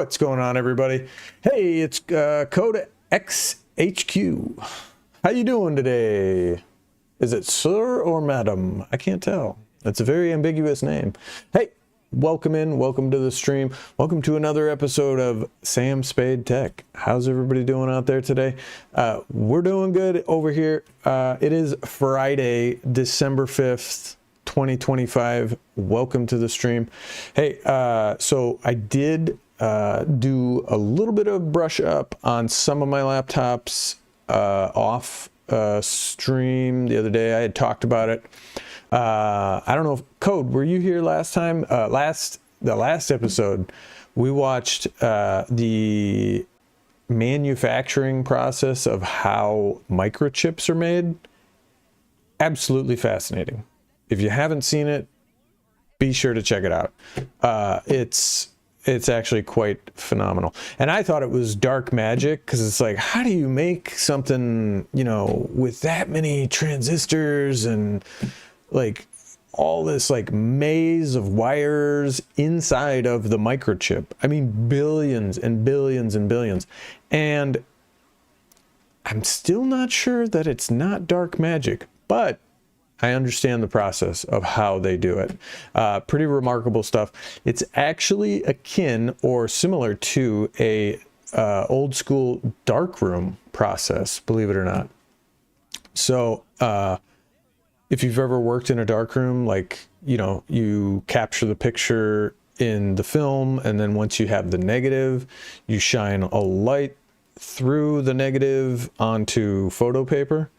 What's going on, everybody? Hey, it's Code XHQ. How you doing today? Is it sir or madam? I can't tell. It's a very ambiguous name. Hey, welcome in. Welcome to the stream. Welcome to another episode of Sam Spade Tech. How's everybody doing out there today? We're doing good over here. It is Friday, December 5th. 2025. Welcome to the stream. Hey, so I did do a little bit of brush up on some of my laptops off stream the other day. I had talked about it. I don't know if Code, were you here last time? The last episode, we watched the manufacturing process of how microchips are made. Absolutely fascinating. If you haven't seen it, be sure to check it out. It's actually quite phenomenal. And I thought it was dark magic because it's like, how do you make something, you know, with that many transistors and like all this like maze of wires inside of the microchip? I mean, billions and billions and billions. And I'm still not sure that it's not dark magic, but I understand the process of how they do it. Pretty remarkable stuff. It's actually akin or similar to a old school darkroom process, believe it or not. So if you've ever worked in a darkroom, like, you know, you capture the picture in the film, and then once you have the negative, you shine a light through the negative onto photo paper.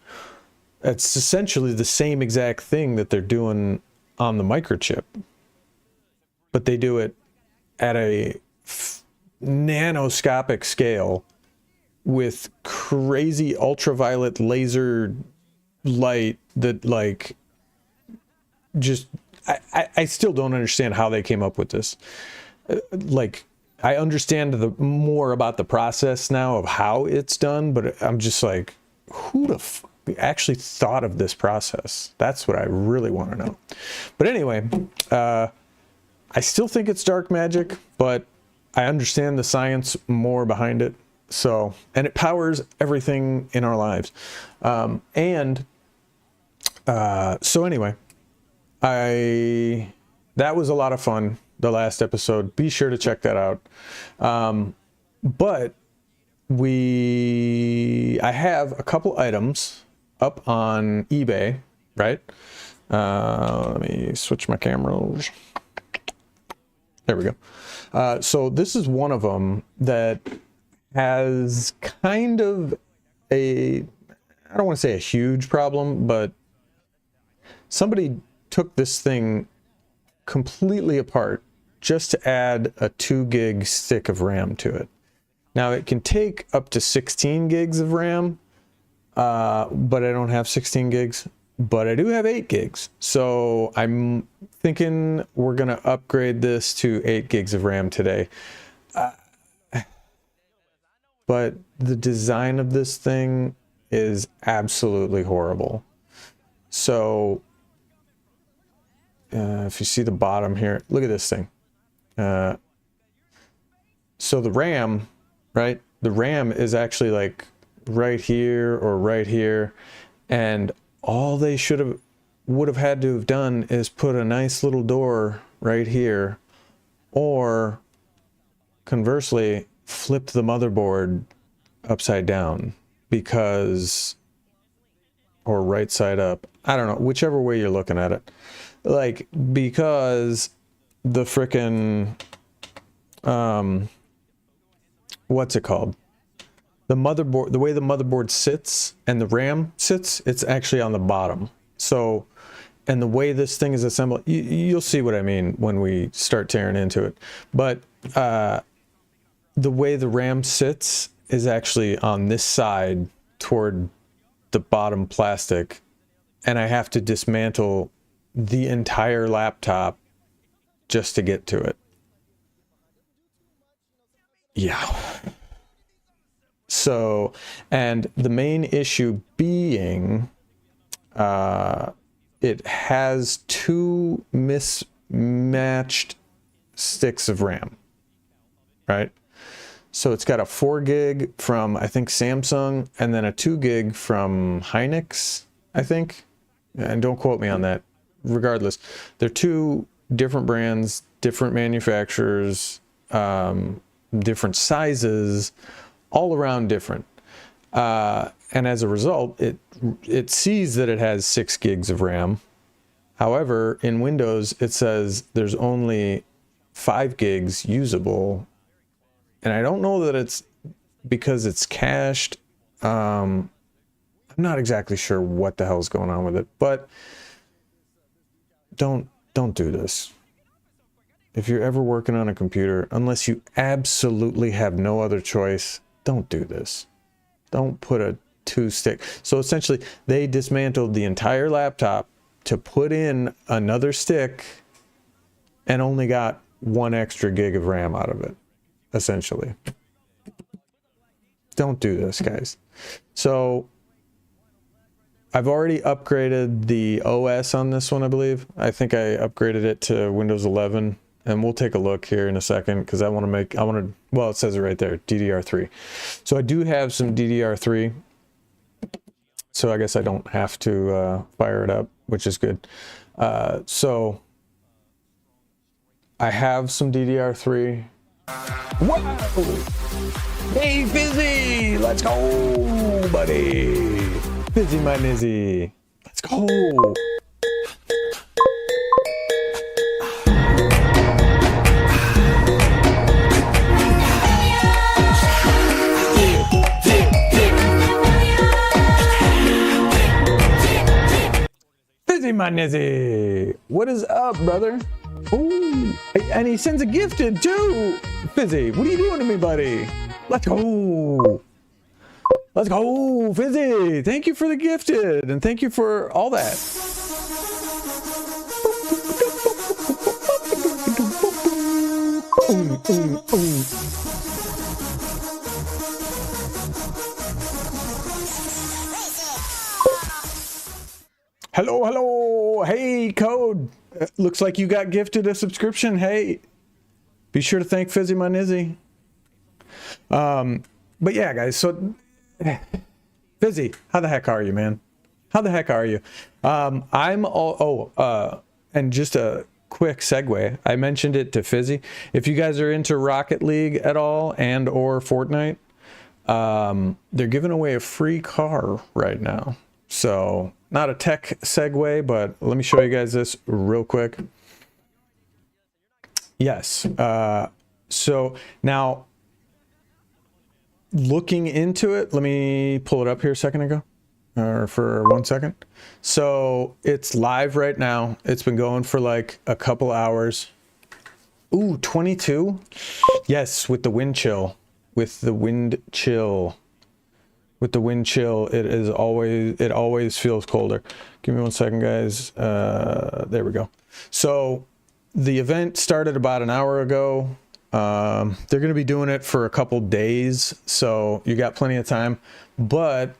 It's essentially the same exact thing that they're doing on the microchip, but they do it at a nanoscopic scale with crazy ultraviolet laser light that, like, just I still don't understand how they came up with this. Like, I understand more about the process now of how it's done, but I'm just like, who the fuck actually thought of this process? That's what I really want to know. But anyway, I still think it's dark magic, but I understand the science more behind it. So, and it powers everything in our lives. So anyway, that was a lot of fun, the last episode. Be sure to check that out. But I have a couple items up on eBay, right? Let me switch my cameras. There we go. So this is one of them that has kind of I don't want to say a huge problem, but somebody took this thing completely apart just to add a 2 gig stick of RAM to it. Now it can take up to 16 gigs of RAM, but I don't have 16 gigs, but I do have 8 gigs. So I'm thinking we're going to upgrade this to 8 gigs of RAM today. But the design of this thing is absolutely horrible. So if you see the bottom here, look at this thing. So the RAM, right? The RAM is actually like right here or right here, and all they would have had to have done is put a nice little door right here, or conversely flip the motherboard upside down, or right side up, I don't know, whichever way you're looking at it, like, because the frickin' what's it called? The motherboard, the way the motherboard sits and the RAM sits, it's actually on the bottom. So, and the way this thing is assembled, you'll see what I mean when we start tearing into it. But the way the RAM sits is actually on this side toward the bottom plastic, and I have to dismantle the entire laptop just to get to it. Yeah. So, and the main issue being, it has 2 mismatched sticks of RAM, right? So it's got a 4 gig from, I think, Samsung, and then a 2 gig from Hynix, I think. And don't quote me on that. Regardless, they're 2 different brands, different manufacturers, different sizes, all around different. And as a result, it sees that it has 6 gigs of RAM. However, in Windows, it says there's only 5 gigs usable. And I don't know that it's because it's cached. I'm not exactly sure what the hell's going on with it, but don't do this. If you're ever working on a computer, unless you absolutely have no other choice, don't do this. Don't put a 2-stick. So essentially, they dismantled the entire laptop to put in another stick and only got 1 extra gig of RAM out of it, essentially. Don't do this, guys. So I've already upgraded the OS on this one, I believe. I think I upgraded it to Windows 11, and we'll take a look here in a second because well, it says it right there, DDR3. So I do have some DDR3. So I guess I don't have to fire it up, which is good. So I have some DDR3. Whoa! Hey, Fizzy! Let's go, buddy! Fizzy my nizzy. Let's go! Fizzy my nizzy! What is up, brother? Ooh, and he sends a gifted too! Fizzy, what are you doing to me, buddy? Let's go! Let's go, Fizzy! Thank you for the gifted, and thank you for all that. Hello, hello! Hey, Code! Looks like you got gifted a subscription. Hey, be sure to thank Fizzy my nizzy. But yeah, guys, so Fizzy, how the heck are you, man? How the heck are you? And just a quick segue. I mentioned it to Fizzy. If you guys are into Rocket League at all and or Fortnite, they're giving away a free car right now. So not a tech segue, but let me show you guys this real quick. Yes. So now looking into it, let me pull it up here a second ago, or for 1 second. So it's live right now. It's been going for like a couple hours. Ooh, 22. Yes, with the wind chill. With the wind chill. With the wind chill, it always feels colder. Give me 1 second, guys. There we go. So the event started about an hour ago. They're going to be doing it for a couple days, so you got plenty of time. And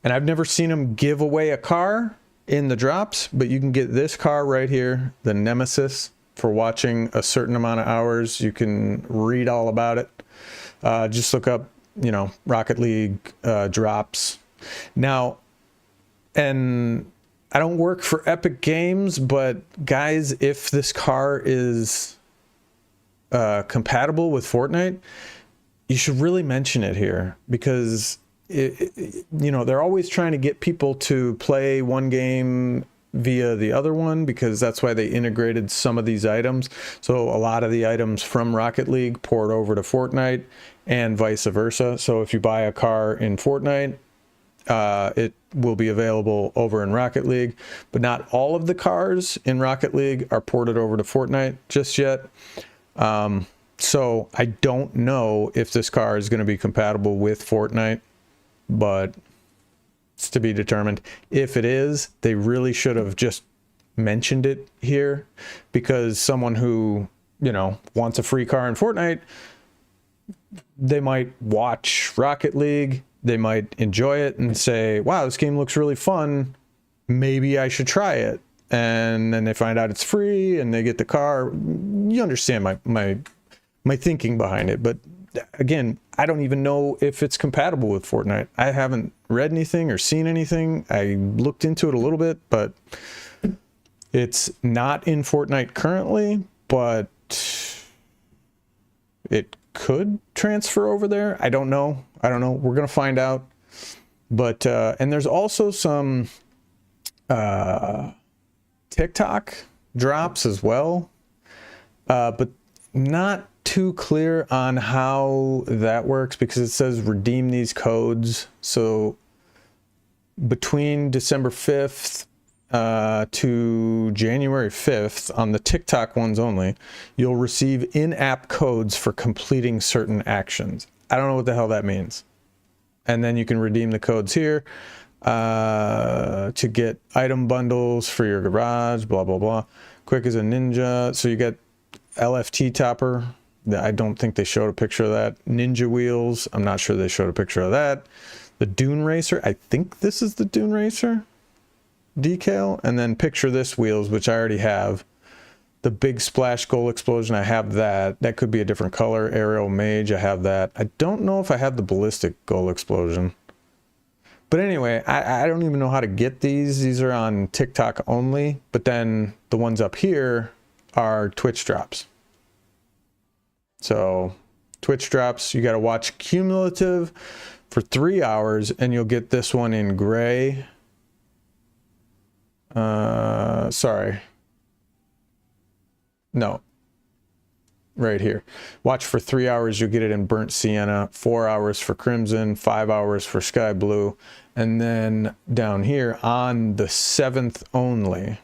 I've never seen them give away a car in the drops, but you can get this car right here, the Nemesis, for watching a certain amount of hours. You can read all about it. Just look up, Rocket League drops. Now, and I don't work for Epic Games, but guys, if this car is compatible with Fortnite, you should really mention it here, because they're always trying to get people to play one game via the other one, because that's why they integrated some of these items. So a lot of the items from Rocket League port over to Fortnite and vice versa. So if you buy a car in Fortnite, it will be available over in Rocket League, but not all of the cars in Rocket League are ported over to Fortnite just yet. So I don't know if this car is going to be compatible with Fortnite, but it's to be determined. If it is, they really should have just mentioned it here, because someone who, wants a free car in Fortnite, they might watch Rocket League, they might enjoy it and say, wow, this game looks really fun, maybe I should try it. And then they find out it's free and they get the car. You understand my thinking behind it. But again, I don't even know if it's compatible with Fortnite. I haven't read anything or seen anything. I looked into it a little bit, but it's not in Fortnite currently, but it could transfer over there. I don't know. We're going to find out. But, and there's also some TikTok drops as well, but not too clear on how that works because it says redeem these codes. So between December 5th to January 5th on the TikTok ones only, you'll receive in-app codes for completing certain actions. I don't know what the hell that means. And then you can redeem the codes here to get item bundles for your garage, blah, blah, blah. Quick as a ninja. So you get LFT topper. I don't think they showed a picture of that. Ninja wheels. I'm not sure they showed a picture of that. The Dune Racer. I think this is the Dune Racer decal. And then picture this wheels, which I already have. The big splash goal explosion. I have that. That could be a different color. Aerial Mage. I have that. I don't know if I have the ballistic goal explosion. But anyway, I don't even know how to get these. These are on TikTok only. But then the ones up here are Twitch drops. So Twitch drops, you got to watch cumulative for 3 hours and you'll get this one in gray. Sorry. No. Right here. Watch for 3 hours, you'll get it in burnt sienna, 4 hours for crimson, 5 hours for sky blue. And then down here on the 7th only.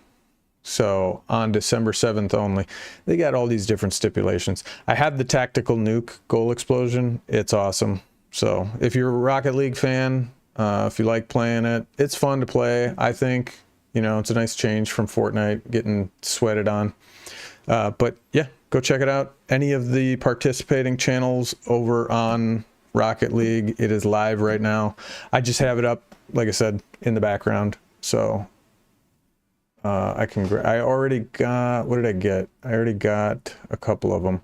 So on December 7th only, they got all these different stipulations. I have the tactical nuke goal explosion. It's awesome. So if you're a Rocket League fan, if you like playing it, it's fun to play. I think, you know, it's a nice change from Fortnite getting sweated on. But yeah, go check it out. Any of the participating channels over on Rocket League, it is live right now. I just have it up, like I said, in the background. So I already got, what did I get? I already got a couple of them.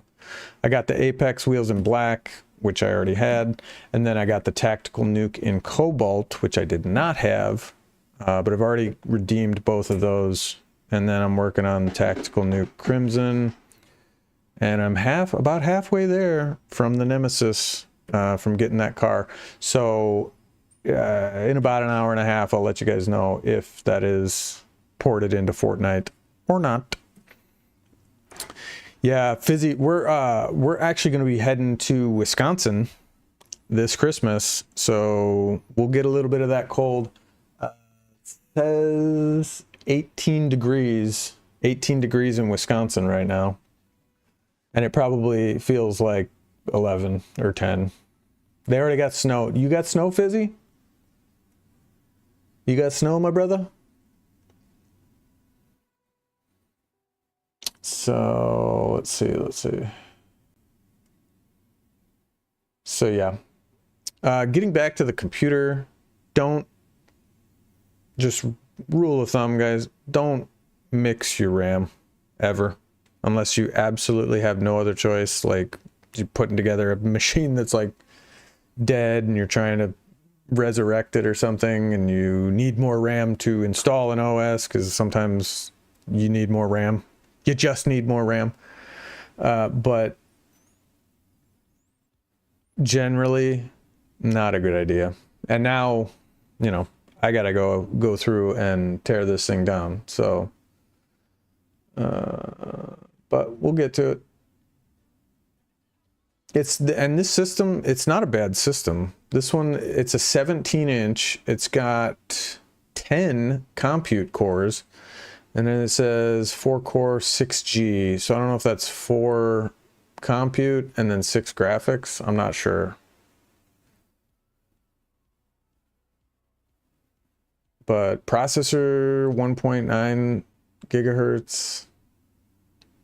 I got the Apex wheels in black, which I already had. And then I got the tactical nuke in cobalt, which I did not have. But I've already redeemed both of those. And then I'm working on the tactical nuke crimson. And I'm about halfway there from the Nemesis, from getting that car. So in about an hour and a half, I'll let you guys know if that is ported into Fortnite or not. Yeah, Fizzy, we're actually going to be heading to Wisconsin this Christmas, so we'll get a little bit of that cold. It says 18 degrees in Wisconsin right now, and it probably feels like 11 or 10. They already got snow. You got snow, Fizzy? You got snow, my brother? So let's see. So yeah, getting back to the computer, don't, just rule of thumb, guys, don't mix your RAM ever, unless you absolutely have no other choice. Like you're putting together a machine that's like dead and you're trying to resurrect it or something, and you need more RAM to install an OS, because sometimes you need more RAM. You just need more RAM. But generally, not a good idea. And now, you know, I gotta go through and tear this thing down. So, but we'll get to it. And this system, it's not a bad system. This one, it's a 17-inch. It's got 10 compute cores. And then it says 4-core 6G. So I don't know if that's 4 compute and then 6 graphics. I'm not sure. But processor 1.9 gigahertz,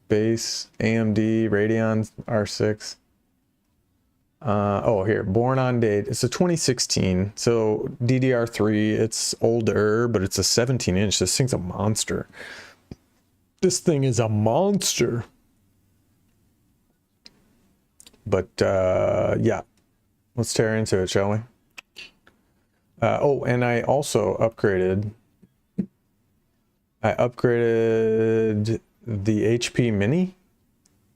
base AMD Radeon R6. Oh, here, born on date. It's a 2016, so DDR3. It's older, but it's a 17-inch. This thing's a monster. This thing is a monster. But yeah, let's tear into it, shall we? Oh, and I also upgraded. I upgraded the HP Mini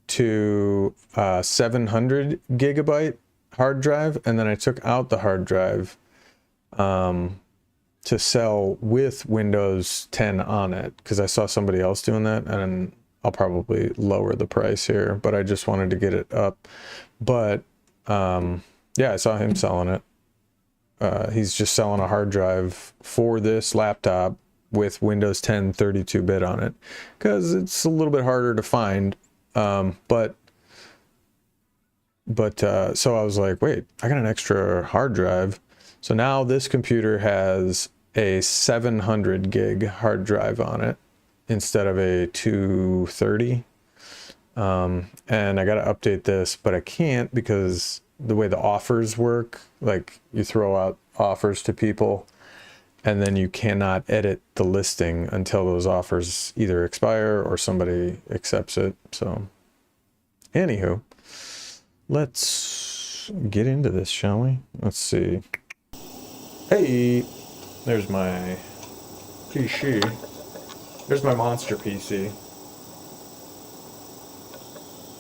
to 700 gigabyte hard drive, and then I took out the hard drive to sell with Windows 10 on it, because I saw somebody else doing that, and I'll probably lower the price here, but I just wanted to get it up. But yeah, I saw him selling it. He's just selling a hard drive for this laptop with Windows 10 32-bit on it, because it's a little bit harder to find. But so I was like, wait, I got an extra hard drive. So now this computer has a 700 gig hard drive on it instead of a 230. And I got to update this, but I can't because the way the offers work, like you throw out offers to people and then you cannot edit the listing until those offers either expire or somebody accepts it. So anywho, let's get into this, shall we? Let's see. Hey, there's my PC. There's my monster PC.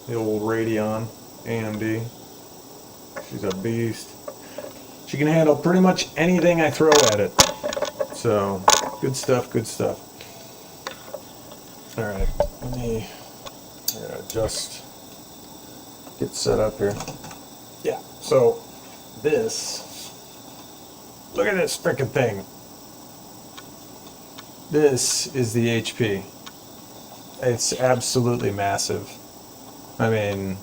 The old Radeon AMD. She's a beast. She can handle pretty much anything I throw at it. So, good stuff, good stuff. Alright, I gotta just get set up here. Yeah, so this, look at this frickin' thing. This is the HP. It's absolutely massive. I mean,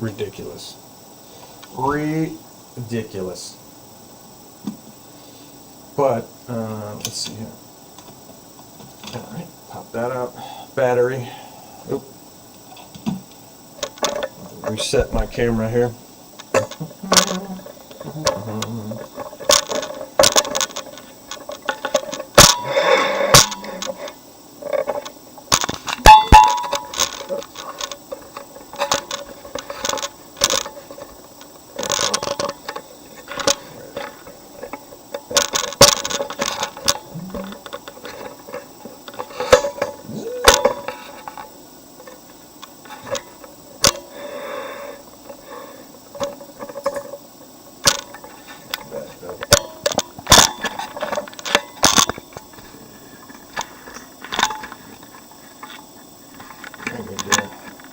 ridiculous. Ridiculous. But, let's see here. Alright, pop that out. Battery. Oop. Reset my camera here.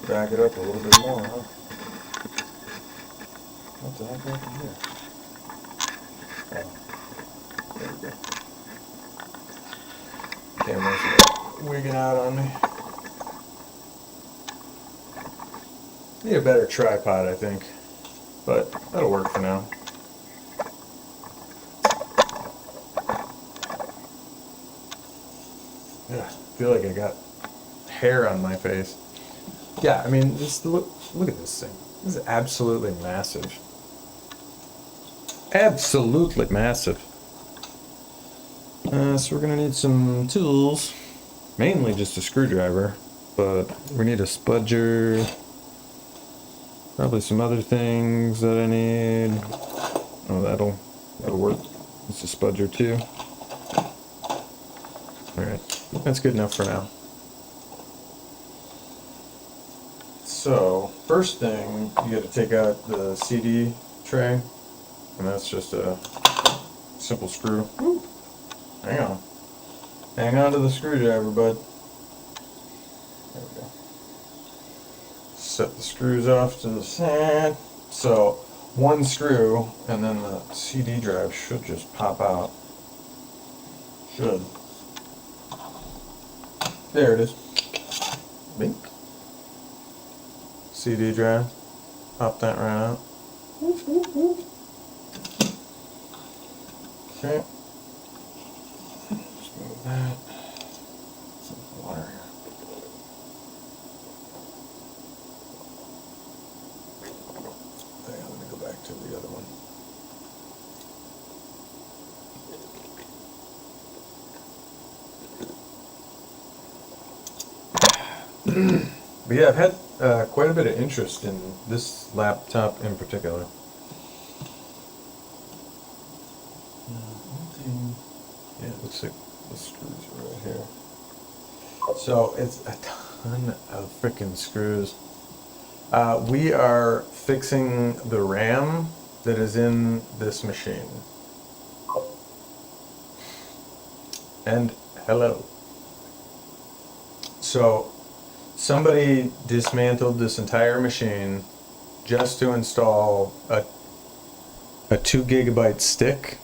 Back it up a little bit more, huh? What the heck happened here? Oh, there we go. Camera's wigging out on me. Need a better tripod, I think, but that'll work for now. Yeah, I feel like I got hair on my face. Yeah, I mean, just look at this thing. This is absolutely massive. Absolutely massive. So we're gonna need some tools, mainly just a screwdriver, but we need a spudger, probably some other things that I need. Oh, that'll work. It's a spudger too. All right, that's good enough for now. So, first thing, you got to take out the CD tray, and that's just a simple screw. Woo. Hang on. Hang on to the screwdriver, bud. There we go. Set the screws off to the side. So, one screw, and then the CD drive should just pop out. Should. There it is. Bink. CD drive, pop that right out. Okay. Just move that. Some water here. Hang on, let me go back to the other one. But yeah, I've had quite a bit of interest in this laptop in particular. Yeah, it looks like the screws are right here. So it's a ton of freaking screws. We are fixing the RAM that is in this machine. And hello. So somebody dismantled this entire machine just to install a 2 gigabyte stick,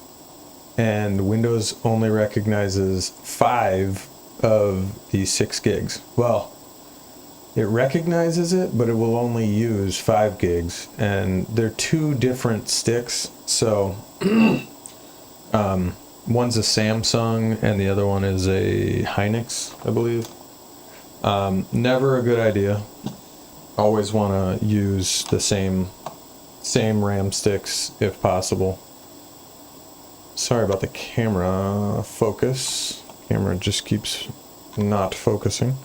and Windows only recognizes 5 of the 6 gigs. Well, it recognizes it, but it will only use 5 gigs, and they're 2 different sticks. So one's a Samsung and the other one is a Hynix, I believe. Never a good idea. Always want to use the same RAM sticks if possible. Sorry about the camera focus. Camera just keeps not focusing.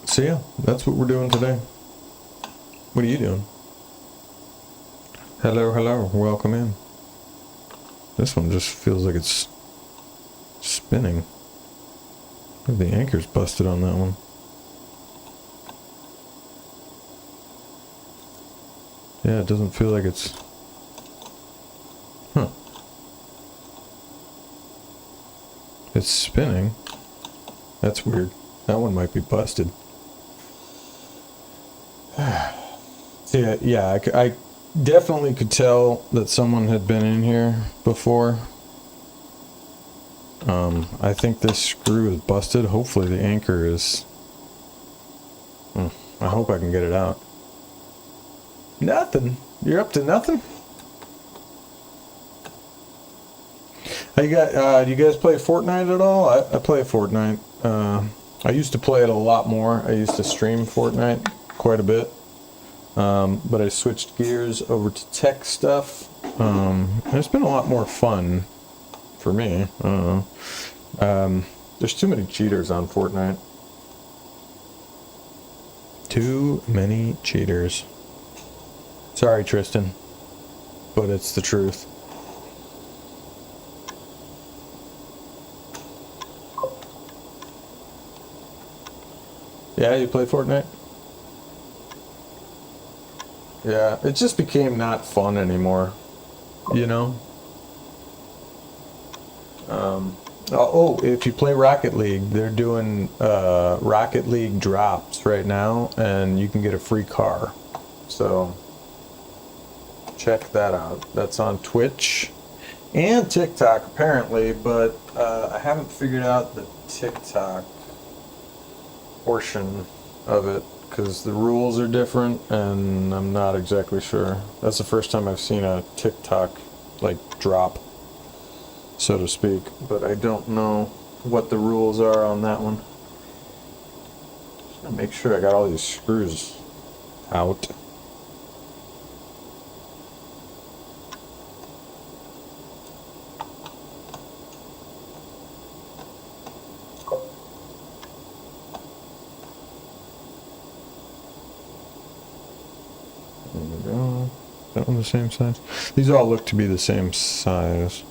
So yeah, that's what we're doing today. What are you doing? Hello, welcome in. This one just feels like it's spinning. The anchor's busted on that one. Yeah, it doesn't feel like it's... Huh. It's spinning. That's weird. That one might be busted. So yeah, I definitely could tell that someone had been in here before. I think this screw is busted. Hopefully the anchor is... I hope I can get it out. Nothing. You're up to nothing? How you got, do you guys play Fortnite at all? I play Fortnite. I used to play it a lot more. I used to stream Fortnite quite a bit. But I switched gears over to tech stuff. It's been a lot more fun for me. I don't know. There's too many cheaters on Fortnite. Too many cheaters. Sorry, Tristan, but it's the truth. Yeah, you play Fortnite? Yeah, it just became not fun anymore, you know? If you play Rocket League, they're doing Rocket League drops right now, and you can get a free car. So check that out. That's on Twitch and TikTok apparently, but I haven't figured out the TikTok portion of it because the rules are different and I'm not exactly sure. That's the first time I've seen a TikTok like drop, so to speak, but I don't know what the rules are on that one. Just gonna make sure I got all these screws out. There we go. That one the same size? These all look to be the same size.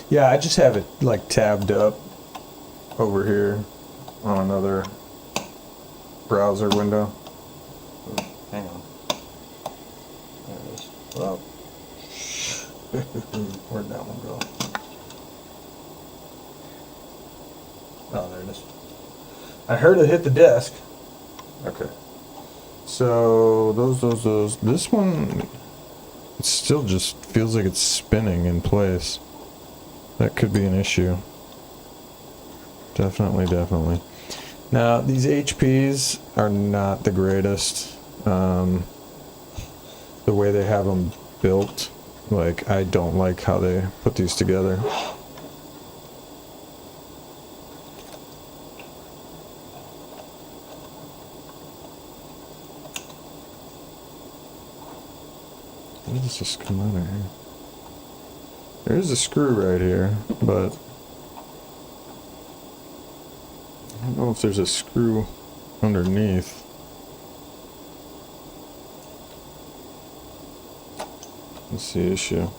Yeah, I just have it like tabbed up over here on another browser window. Oh, hang on. There it is. Well, where'd that one go? Oh, there it is. I heard it hit the desk. Okay. So those. This one, it still just feels like it's spinning in place. That could be an issue. Definitely. Now, these HPs are not the greatest. The way they have them built, like, I don't like how they put these together. Where does this come out of here? There's a screw right here, but I don't know if there's a screw underneath. That's the issue.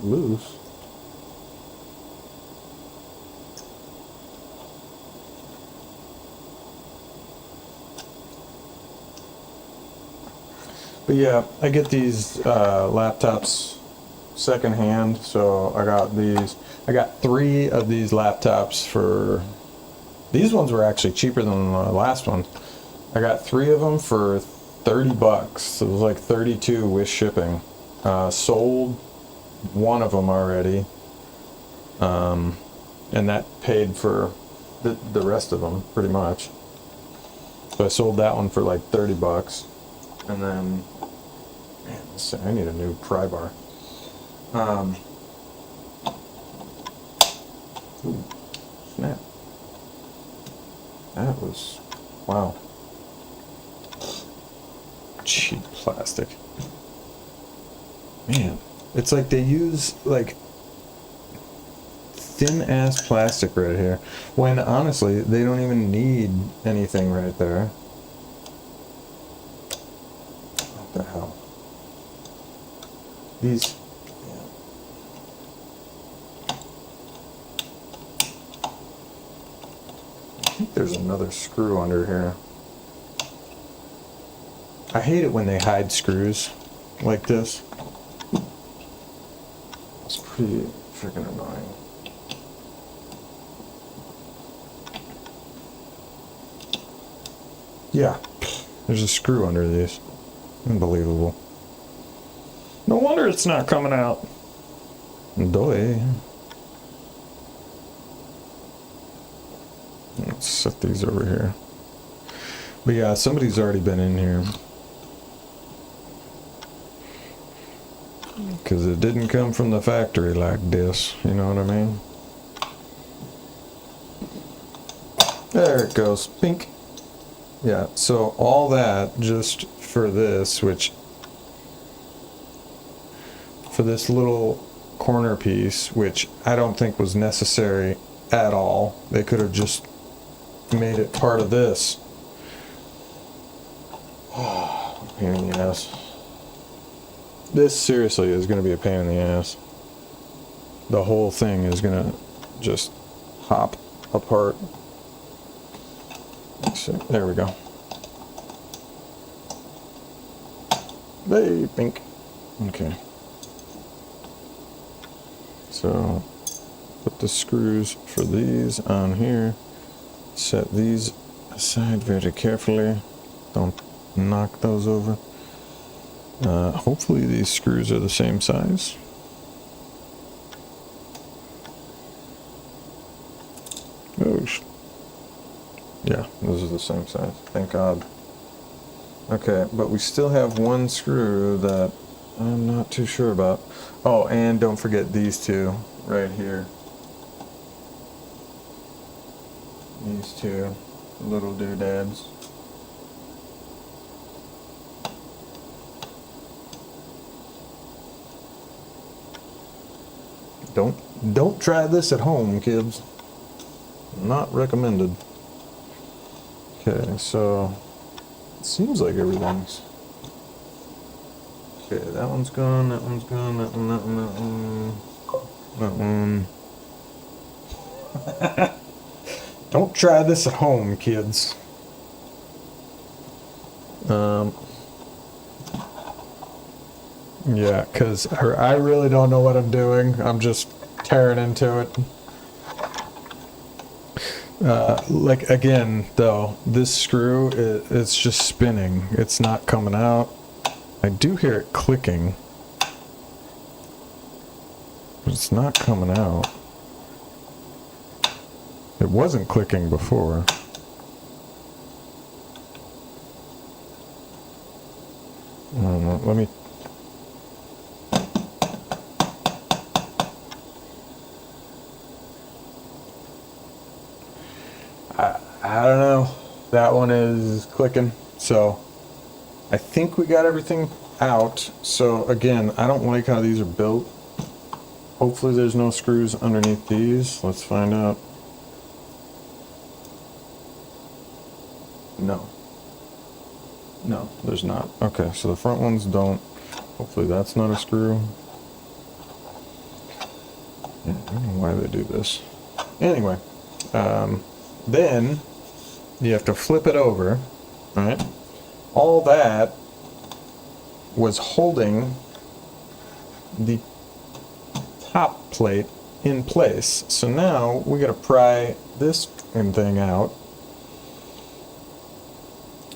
Loose. But yeah, I get these laptops secondhand, so I got these. I got 3 of these laptops for. These ones were actually cheaper than the last one. I got 3 of them for $30. So it was like 32 with shipping. Sold one of them already, and that paid for the rest of them pretty much. So I sold that one for like $30, and then, man, I need a new pry bar. Ooh, snap! That was, wow, cheap plastic, man. It's like they use like thin ass plastic right here, when honestly they don't even need anything right there. What the hell? These, yeah. I think there's another screw under here. I hate it when they hide screws like this. It's pretty freaking annoying. Yeah, there's a screw under these. Unbelievable. No wonder it's not coming out. Doy. Let's set these over here. But yeah, somebody's already been in here. Because it didn't come from the factory like this, you know what I mean? There it goes, pink. Yeah, so all that just for this, which, for this little corner piece, which I don't think was necessary at all. They could have just made it part of this. Oh, pain in the ass. This seriously is going to be a pain in the ass. The whole thing is going to just hop apart. So, there we go. Hey, pink. Okay. So, put the screws for these on here. Set these aside very carefully. Don't knock those over. Hopefully these screws are the same size. Oh, yeah, those are the same size. Thank God. Okay, but we still have one screw that I'm not too sure about. Oh, and don't forget these 2 right here. These 2 little doodads. Don't try this at home, kids. Not recommended. Okay, so it seems like everything's okay. That one's gone. That one's gone. That one. That one. That one. That one. Don't try this at home, kids. Yeah, because I really don't know what I'm doing. I'm just tearing into it. Like, again, though, this screw, it's just spinning. It's not coming out. I do hear it clicking, but it's not coming out. It wasn't clicking before. let me. I don't know. That one is clicking. So I think we got everything out. So again, I don't like how these are built. Hopefully there's no screws underneath these. Let's find out. No. No, there's not. Okay, so the front ones don't. Hopefully that's not a screw. Yeah, I don't know why they do this. Anyway, then you have to flip it over, right? All that was holding the top plate in place. So now we got to pry this thing out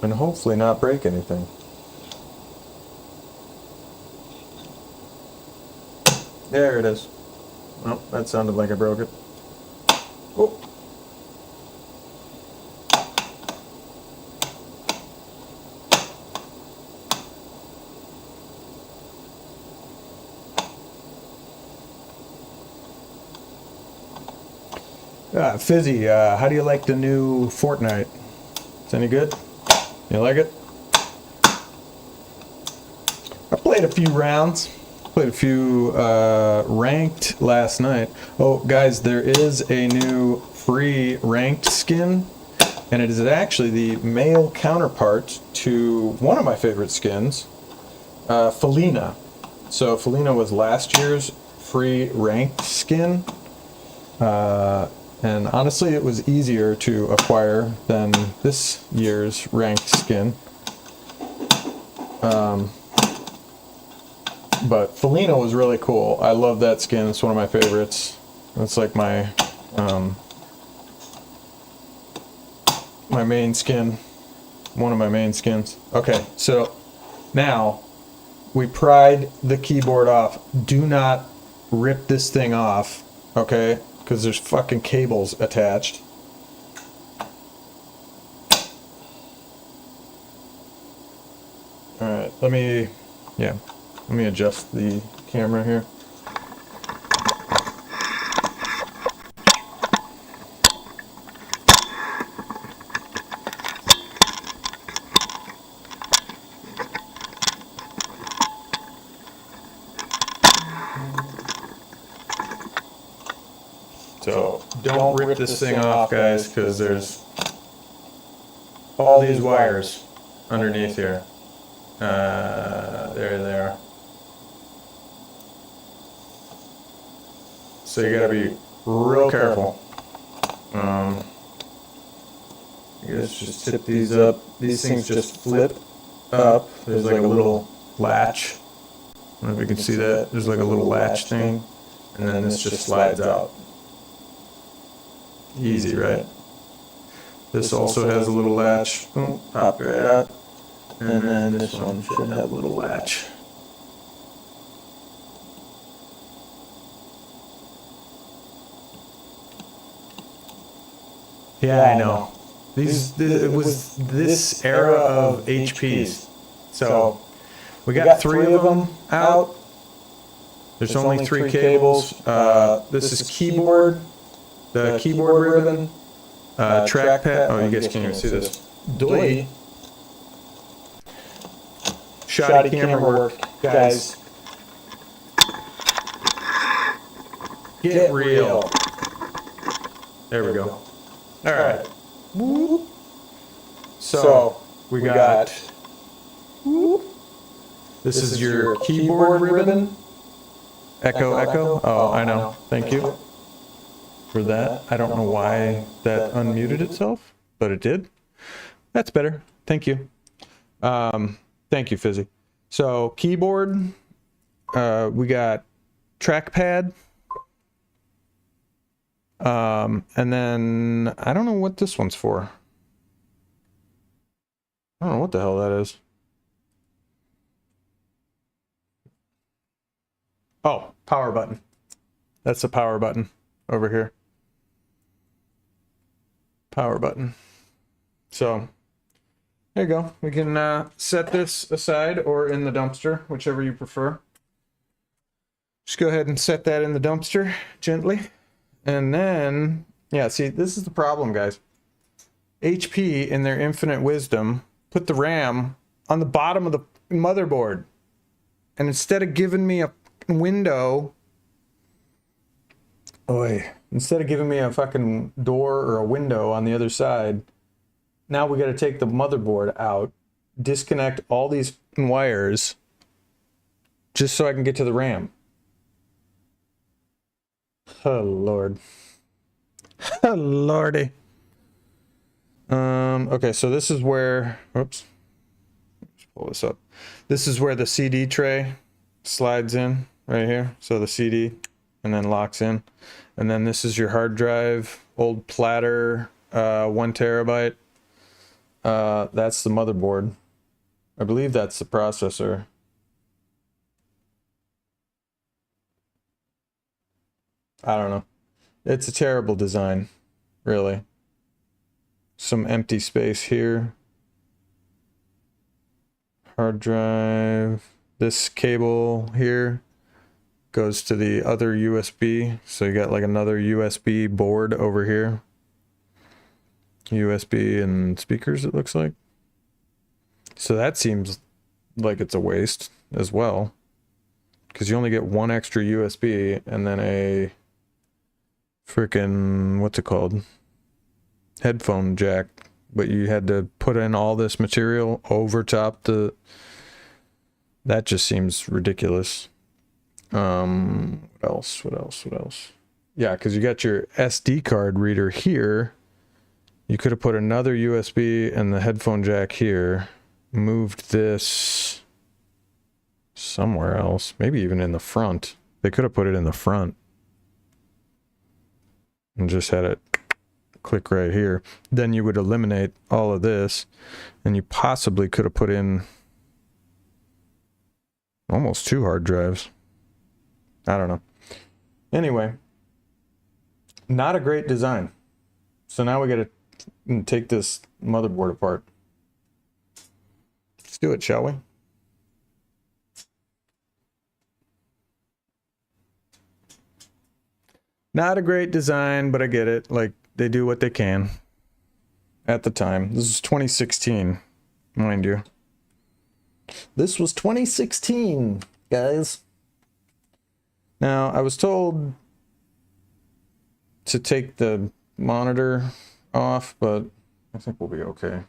and hopefully not break anything. There it is. Oh, that sounded like I broke it. Oh. Fizzy, how do you like the new Fortnite? It's any good? You like it? I played a few rounds. Played a few ranked last night. Oh, guys, there is a new free ranked skin, and it is actually the male counterpart to one of my favorite skins, Felina. So Felina was last year's free ranked skin. And honestly, it was easier to acquire than this year's ranked skin. But Felina was really cool. I love that skin. It's one of my favorites. It's like my my main skin. One of my main skins. Okay, so now we pried the keyboard off. Do not rip this thing off, okay? Because there's fucking cables attached. Alright, let me adjust the camera here. So don't rip this thing off, guys, because there's all these wires underneath here. There they are. So you gotta be real careful. You guys just tip these up. These things just flip up. There's like a little latch. I don't know if you can see that. There's like a little latch thing. And then this just slides out. Easy, right? This also has a little latch. Boom, pop right out. And then this one should have a little latch. Yeah, I know. It was this era of HPs. So we got 3 of them out. There's only 3 cables. This is keyboard, the keyboard ribbon, trackpad. Oh, you guys can't even see this. Dolly. Shoddy camera work, guys. Get real. There we go. All right. So we got. This is your keyboard ribbon. Echo, echo. Oh, I know. Thank you for that. I don't know why that unmuted itself, but it did. That's better. Thank you. Thank you, Fizzy. So keyboard, we got trackpad, and then I don't know what this one's for. I don't know what the hell that is. Oh, power button. That's the power button over here. Power button. So There you go. We can set this aside or in the dumpster, whichever you prefer. Just go ahead and set that in the dumpster gently. And then, yeah, see, this is the problem, guys. HP, in their infinite wisdom, put the RAM on the bottom of the motherboard. And instead of giving me a window, instead of giving me a fucking door or a window on the other side, now we got to take the motherboard out, disconnect all these wires, just so I can get to the RAM. Oh, Lord. Oh, Lordy. Okay, so this is where, oops, let's pull this up. This is where the CD tray slides in, right here. So the CD, and then locks in. And then this is your hard drive, old platter, 1 terabyte. That's the motherboard. I believe that's the processor. I don't know. It's a terrible design, really. Some empty space here. Hard drive. This cable here goes to the other USB. So you got like another USB board over here. USB and speakers, it looks like. So that seems like it's a waste as well, because you only get one extra USB and then a freaking, what's it called? Headphone jack. But you had to put in all this material over top the... That just seems ridiculous. What else? Yeah, because you got your SD card reader here. You could have put another USB and the headphone jack here. Moved this somewhere else. Maybe even in the front. They could have put it in the front. And just had it click right here. Then you would eliminate all of this. And you possibly could have put in almost 2 hard drives. I don't know. Anyway. Not a great design. So now we got to take this motherboard apart. Let's do it, shall we? Not a great design, but I get it. Like, they do what they can at the time. This is 2016, mind you. This was 2016, guys. Now, I was told to take the monitor off, but I think we'll be okay.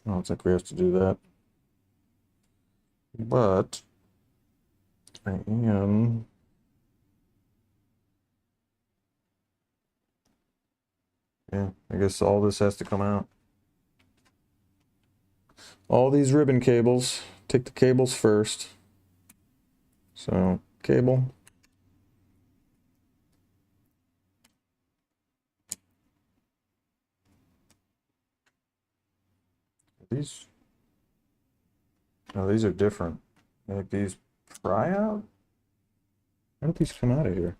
I don't think we have to do that. But I am... Yeah, I guess all this has to come out. All these ribbon cables. Take the cables first. So, cable. These... Oh, these are different. Like these pry out? How did these come out of here?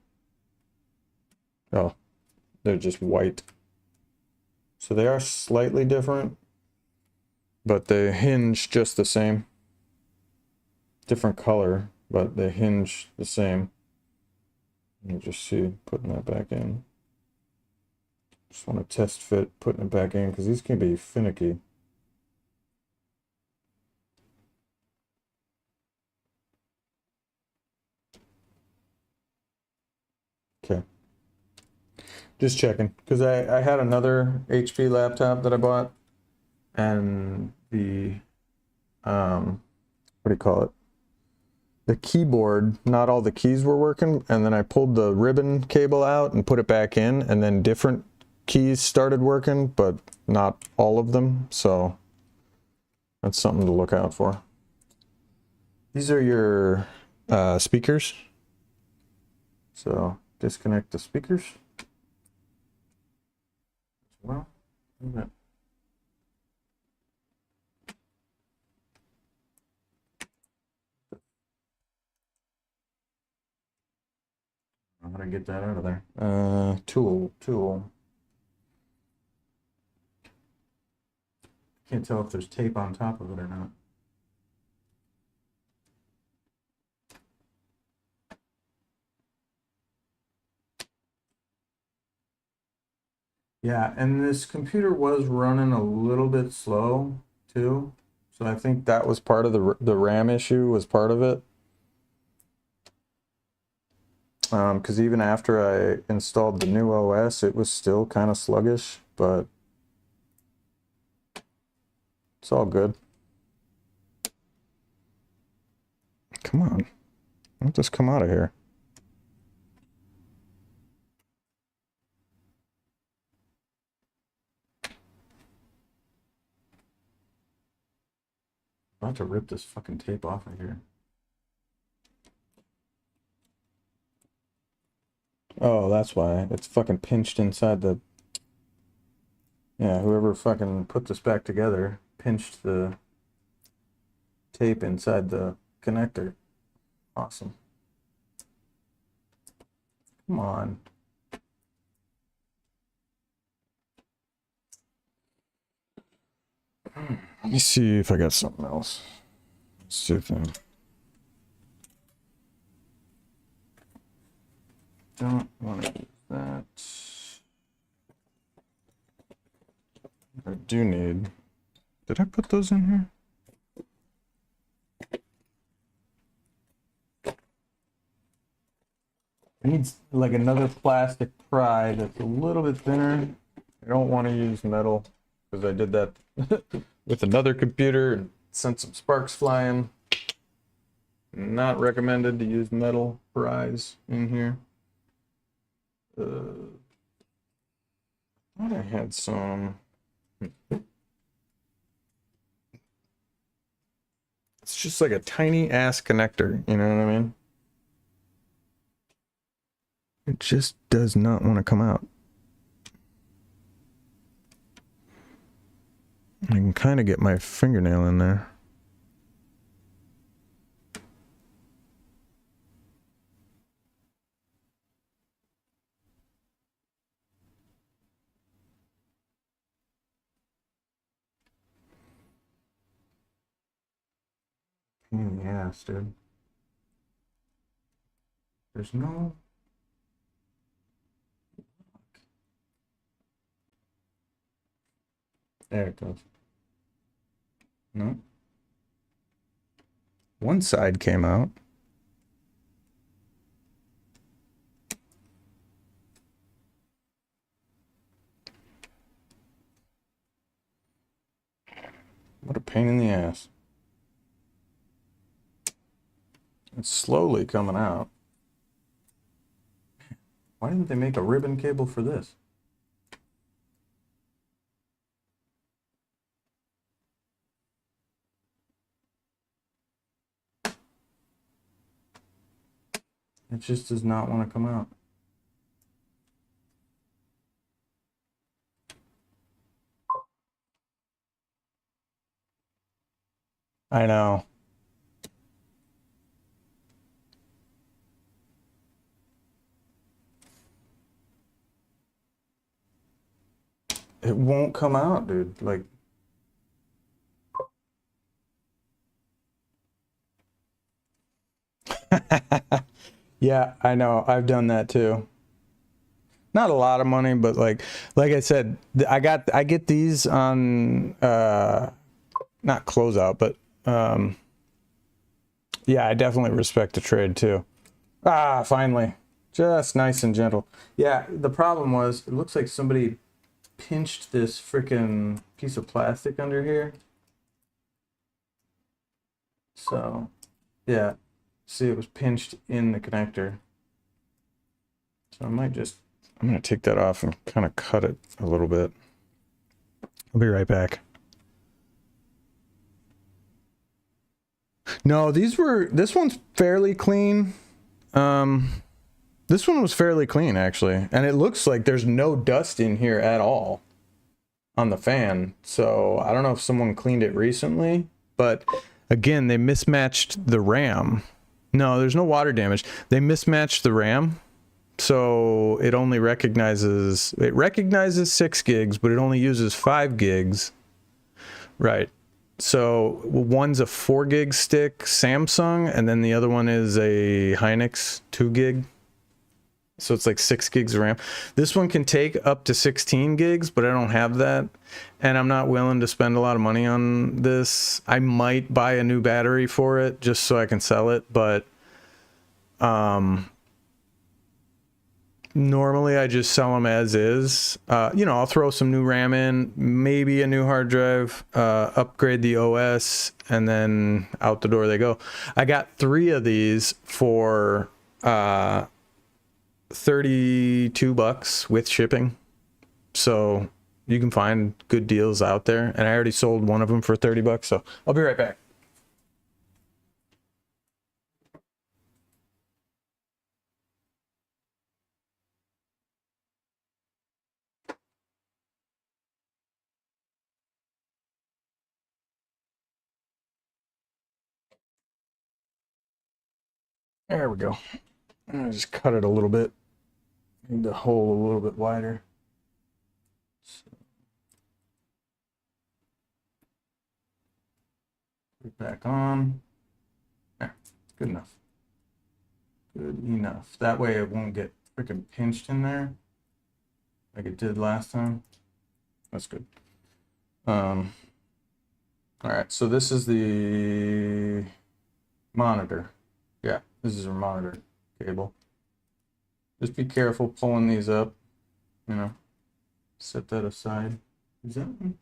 Oh, they're just white. So they are slightly different, but they hinge just the same. Different color, but they hinge the same. You just see putting that back in. Just want to test fit putting it back in because these can be finicky. Okay. Just checking, because I had another HP laptop that I bought, and the, what do you call it? The keyboard, not all the keys were working, and then I pulled the ribbon cable out and put it back in, and then different keys started working, but not all of them, so that's something to look out for. These are your speakers. So disconnect the speakers. Well, I'm gonna get that out of there. Tool. Can't tell if there's tape on top of it or not. Yeah, and this computer was running a little bit slow too. So I think that was part of the RAM issue was part of it. Because even after I installed the new OS, it was still kind of sluggish, but it's all good. Come on. Don't just come out of here. I'm about to rip this fucking tape off of here. Oh, that's why. It's fucking pinched inside the... Yeah, whoever fucking put this back together pinched the tape inside the connector. Awesome. Come on. Let me see if I got something else. Let's see if I... Don't want to use that. I do need... Did I put those in here? It needs like another plastic pry that's a little bit thinner. I don't want to use metal because I did that with another computer and sent some sparks flying. Not recommended to use metal pries in here. I thought I had some. It's just like a tiny ass connector, you know what I mean? It just does not want to come out. I can kind of get my fingernail in there. Pain in the ass, dude. There's no... There it goes. No. One side came out. What a pain in the ass. It's slowly coming out. Why didn't they make a ribbon cable for this? It just does not want to come out. I know. It won't come out, dude. Like... Yeah, I know. I've done that too. Not a lot of money, but like I said, I get these on not closeout, but yeah, I definitely respect the trade too. Ah, finally. Just nice and gentle. Yeah, the problem was it looks like somebody pinched this freaking piece of plastic under here. So, yeah. See, it was pinched in the connector. So I might just, I'm going to take that off and kind of cut it a little bit. I'll be right back. No, this one's fairly clean. This one was fairly clean, actually. And it looks like there's no dust in here at all on the fan. So I don't know if someone cleaned it recently, but again, they mismatched the RAM. No, there's no water damage. They mismatched the RAM. So it only recognizes 6 gigs, but it only uses 5 gigs, Right. So one's a 4 gig stick Samsung, and then the other one is a Hynix 2 gig. So it's like 6 gigs of RAM. This one can take up to 16 gigs, but I don't have that. And I'm not willing to spend a lot of money on this. I might buy a new battery for it just so I can sell it, but normally I just sell them as is. You know, I'll throw some new RAM in, maybe a new hard drive, upgrade the OS, and then out the door they go. I got 3 of these for $32 with shipping. So you can find good deals out there. And I already sold one of them for $30. So I'll be right back. There we go. I just cut it a little bit. Make the hole a little bit wider. So, put it back on. There, good enough. Good enough. That way it won't get freaking pinched in there like it did last time. That's good. All right, so this is the monitor. Yeah, this is our monitor cable. Just be careful pulling these up, you know, set that aside. Is that one?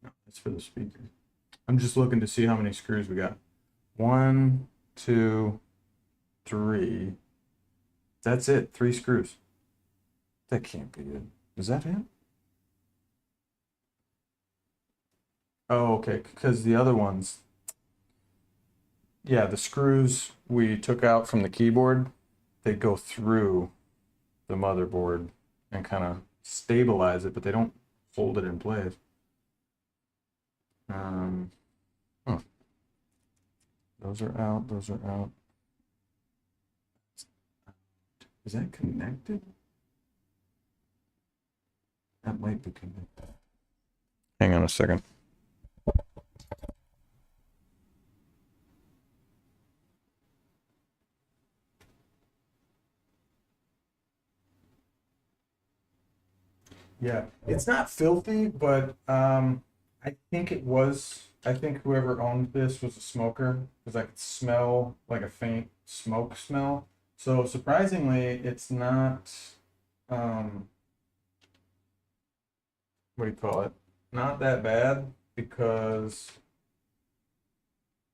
No, that's for the speaker. I'm just looking to see how many screws we got. 1, 2, 3. That's it, 3 screws. That can't be it. Is that it? Oh, okay, because the other ones, yeah, the screws we took out from the keyboard, they go through the motherboard and kind of stabilize it, but they don't hold it in place. Huh. Those are out, those are out. Is that connected? That might be connected. Hang on a second. Yeah, it's not filthy, but I think it was. I think whoever owned this was a smoker because I could smell like a faint smoke smell. So surprisingly, it's not. What do you call it? Not that bad because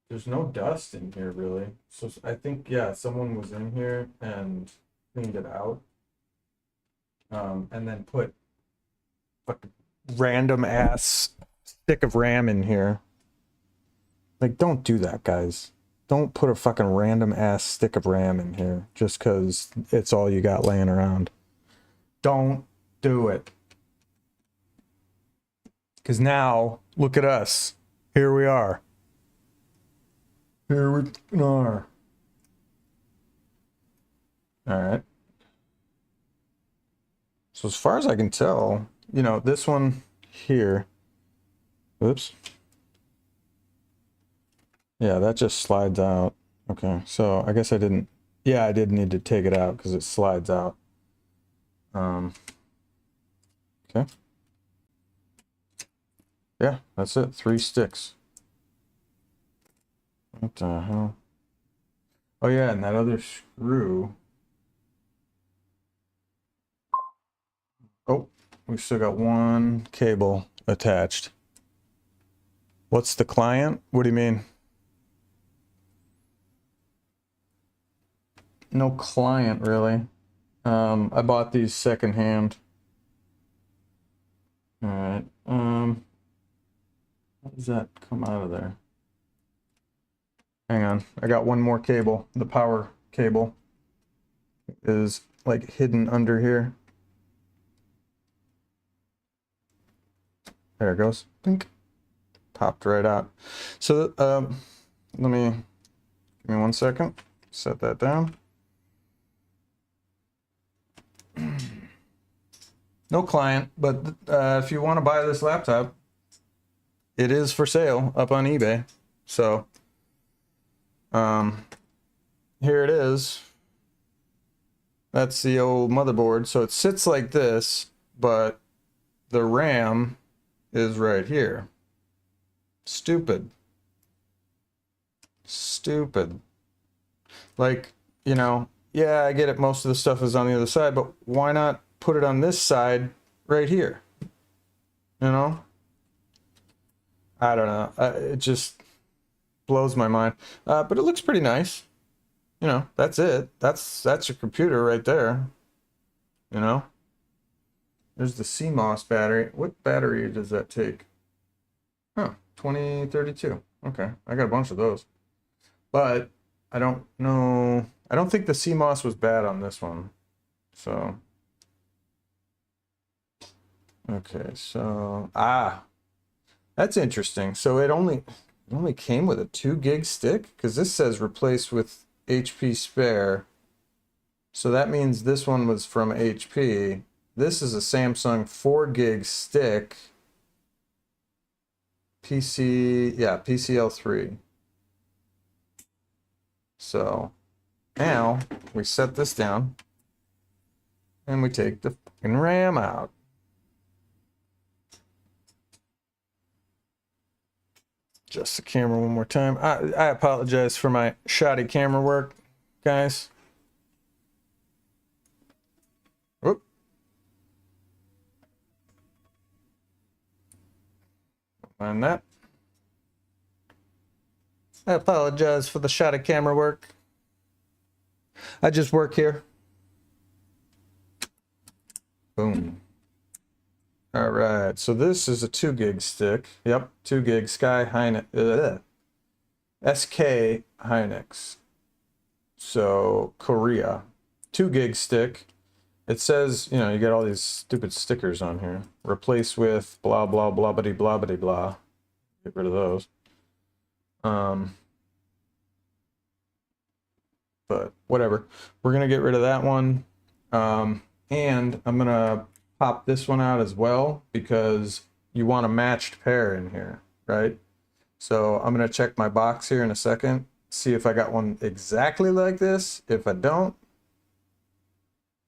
there's no dust in here really. So I think yeah, someone was in here and cleaned it out, and then put fucking random ass stick of RAM in here. Like, don't do that, guys. Don't put a fucking random ass stick of RAM in here just because it's all you got laying around. Don't do it. Because now, look at us. Here we are. Here we are. All right. So as far as I can tell, you know, this one here, oops. Yeah, that just slides out. Okay, so I guess I didn't, yeah, I did need to take it out because it slides out. Okay. Yeah, that's it, 3 sticks. What the hell? Oh yeah, and that other screw. Oh, we still got 1 cable attached. What's the client? What do you mean? No client, really. I bought these secondhand. All right. How does that come out of there? Hang on. I got 1 more cable. The power cable is like hidden under here. There it goes. Pink. Popped right out. So give me 1 second. Set that down. No client, but if you want to buy this laptop, it is for sale up on eBay. So here it is. That's the old motherboard. So it sits like this, but the RAM is right here. Stupid. Stupid. Like, you know, yeah, I get it. Most of the stuff is on the other side, but why not put it on this side right here? You know? I don't know. It just blows my mind. But it looks pretty nice. You know, that's it. That's your computer right there. You know? There's the CMOS battery. What battery does that take? Huh, 2032. Okay, I got a bunch of those. But I don't know. I don't think the CMOS was bad on this one. So, okay, so that's interesting. So it only came with a 2 gig stick, because this says replaced with HP spare. So that means this one was from HP. This is a Samsung 4 gig stick. PCL3. So now we set this down and we take the fucking RAM out. Adjust the camera one more time. I apologize for my shoddy camera work, guys. Whoop. Mind that. I apologize for the shoddy camera work. I just work here. Boom. All right, so this is a 2 gig stick. Yep, 2 gig SK Hynix. So Korea, 2 gig stick. It says, you know, you got all these stupid stickers on here. Replace with blah blah blah bitty blah bitty blah. Get rid of those. But whatever. We're gonna get rid of that one. And I'm gonna pop this one out as well, because you want a matched pair in here, right? So I'm gonna check my box here in a second, see if I got one exactly like this. If I don't,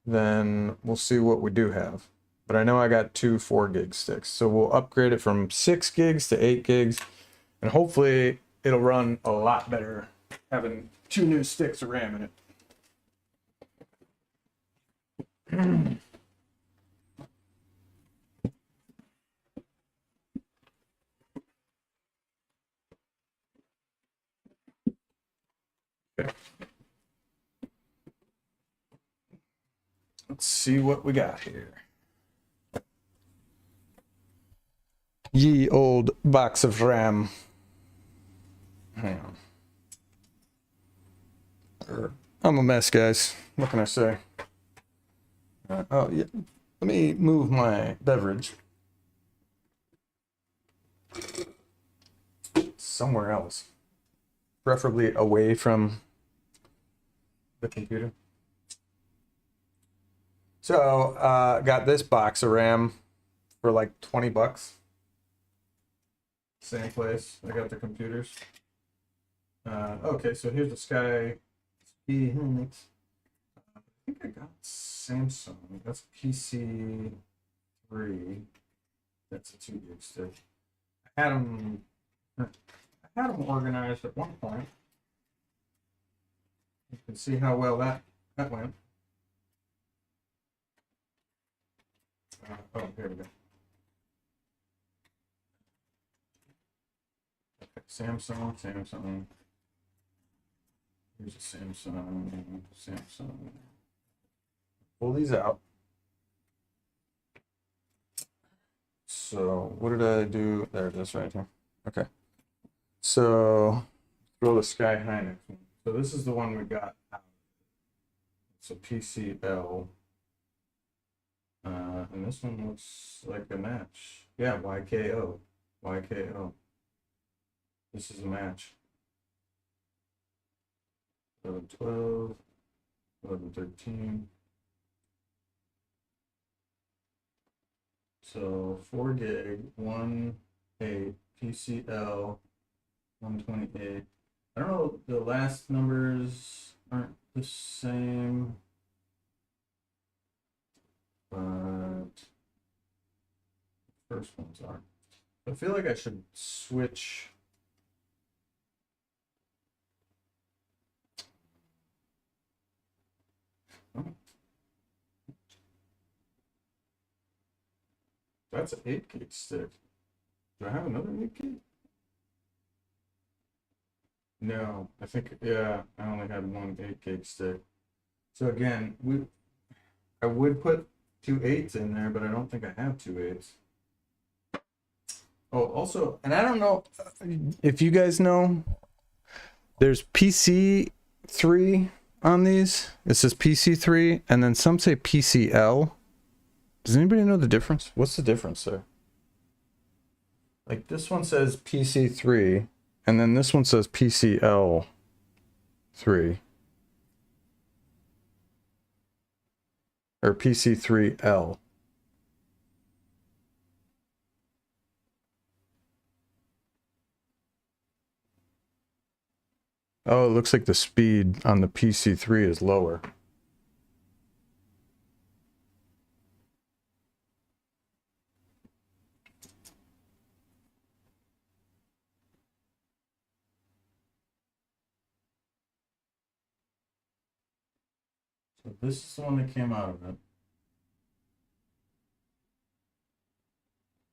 then we'll see what we do have. But I know I got 2 4 gig sticks, so we'll upgrade it from 6 gigs to 8 gigs, and hopefully it'll run a lot better having 2 new sticks of RAM in it. Okay. Let's see what we got here. Ye old box of RAM. Hang on. I'm a mess, guys. What can I say? Oh, yeah. Let me move my beverage somewhere else, preferably away from the computer. So, got this box of RAM for like 20 bucks. Same place I got the computers. Okay, so here's the Sky Hynix. I think I got Samsung. That's PC3. That's a 2 gig stick. I had them organized at one point. You can see how well that went. Oh, here we go. Okay, Samsung. Here's a Samsung. Pull these out. So what did I do? There it is right here. Okay. So throw the Sky Hynix. So this is the one we got out. It's a PCL. And this one looks like a match. Yeah, YKO. This is a match. 1112, 1113. So 4 gig, 1 8, PCL 128. I don't know, the last numbers aren't the same, but first ones are. I feel like I should switch. Oh. That's an 8 gig stick. Do I have another 8 gig? No, I think, yeah, I only had one 8 gig stick. So again, I would put 2 8s in there, but I don't think I have 2 8s. Oh, also, and I don't know if you guys know, there's PC3 on these. It says PC3, and then some say PCL. Does anybody know the difference? What's the difference there? Like this one says PC3, and then this one says PCL3. Or PC3L. Oh, it looks like the speed on the PC3 is lower. So this is the one that came out of it.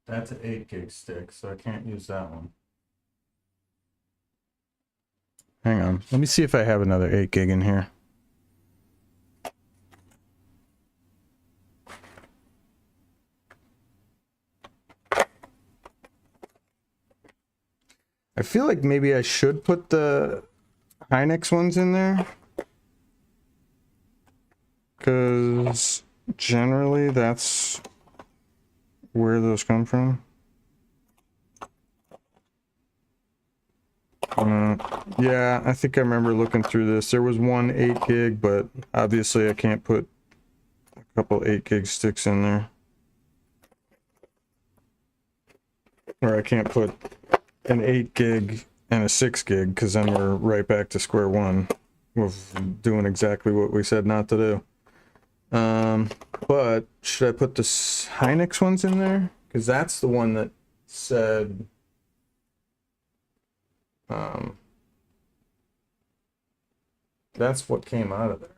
That's an 8 gig stick, so I can't use that one. Hang on. Let me see if I have another 8 gig in here. I feel like maybe I should put the Hynix ones in there, because generally that's where those come from. Yeah, I think I remember looking through this. There was one 8 gig, but obviously I can't put a couple 8 gig sticks in there. Or I can't put an 8 gig and a 6 gig, because then we're right back to square one with doing exactly what we said not to do. But should I put the Hynix ones in there? Because that's the one that said that's what came out of there.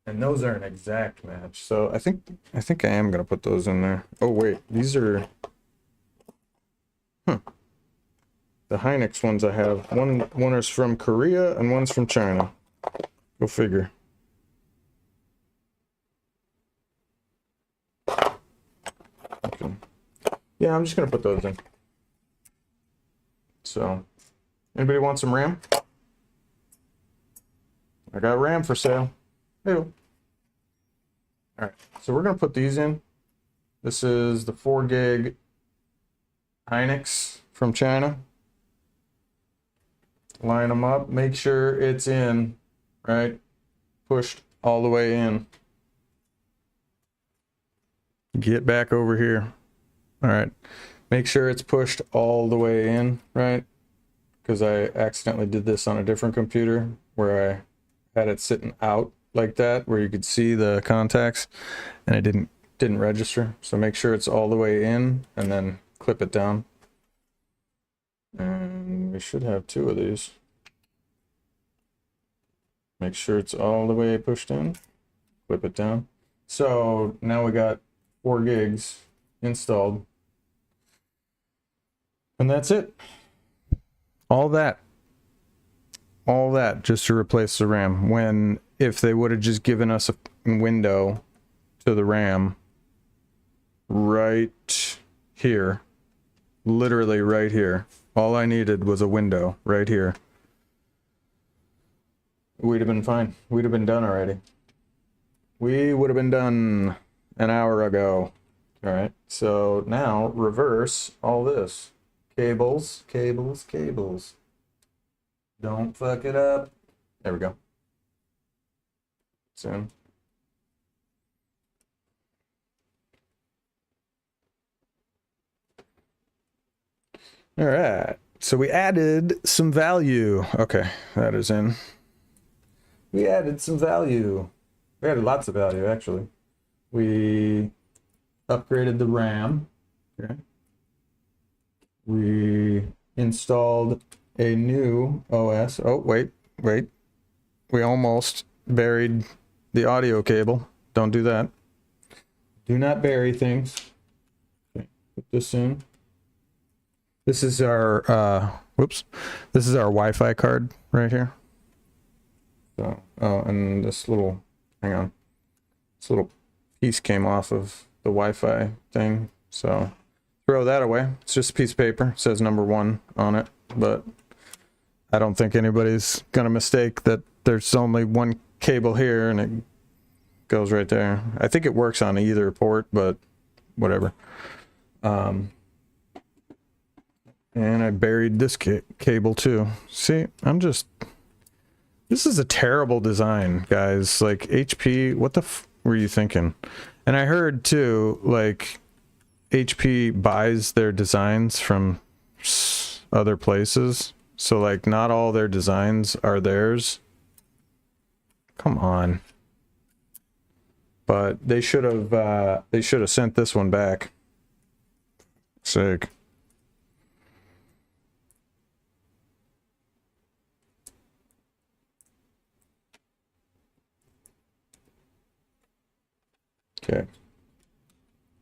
And those are an exact match. So I think I am gonna put those in there. Oh wait, these are the Hynix ones I have. One is from Korea and one's from China. Go figure. Okay. Yeah, I'm just gonna put those in. So, anybody want some RAM? I got RAM for sale. Hey. All right, so we're gonna put these in. This is the 4 gig Hynix from China. Line them up. Make sure it's in, right? Pushed all the way in. Get back over here. All right. Make sure it's pushed all the way in, right? Because I accidentally did this on a different computer where I had it sitting out like that, where you could see the contacts, and it didn't register. So make sure it's all the way in, and then clip it down. And we should have 2 of these. Make sure it's all the way pushed in, clip it down. So now we got 4 gigs installed. And that's it. All that just to replace the RAM. When if they would have just given us a window to the RAM right here, literally right here. All I needed was a window right here. We'd have been fine. We'd have been done already. We would have been done an hour ago. All right. So now reverse all this. Cables, cables, cables. Don't fuck it up. There we go. Soon. All right. So we added some value. Okay, that is in. We added some value. We added lots of value, actually. We upgraded the RAM. Okay. We installed a new OS. Oh, wait. We almost buried the audio cable. Don't do that. Do not bury things. Okay, put this in. This is our, whoops. This is our Wi-Fi card right here. So, oh, and this little, hang on. This little piece came off of the Wi-Fi thing. So, throw that away. It's just a piece of paper. It says number 1 on it. But I don't think anybody's going to mistake that there's only one cable here and it goes right there. I think it works on either port, but whatever. And I buried this cable too. See, this is a terrible design, guys. Like, HP, what the f were you thinking? And I heard too, like, HP buys their designs from other places. So, like, not all their designs are theirs. Come on. But they should have sent this one back. Sick.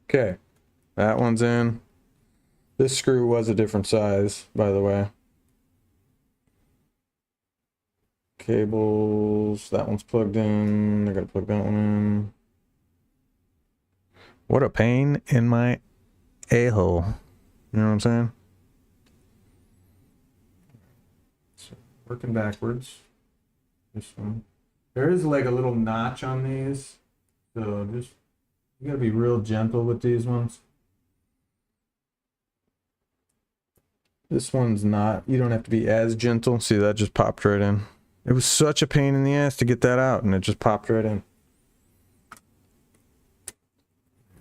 Okay, that one's in. This screw was a different size, by the way. Cables, that one's plugged in. I gotta plug that one in. What a pain in my a-hole. You know what I'm saying? So, working backwards. This one. There is like a little notch on these. So just, you gotta be real gentle with these ones. This one's not, you don't have to be as gentle. See, that just popped right in. It was such a pain in the ass to get that out, and it just popped right in.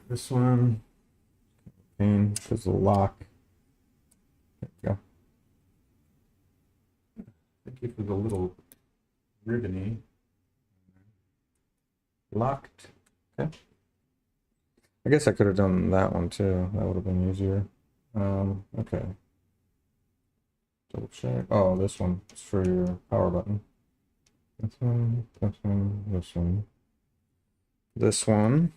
This one, pain, because the lock. There we go. I think it was a little ribbony. Locked. Okay. I guess I could have done that one too. That would have been easier. Okay. Double check. Oh, this one is for your power button. This one, this one, this one. This one.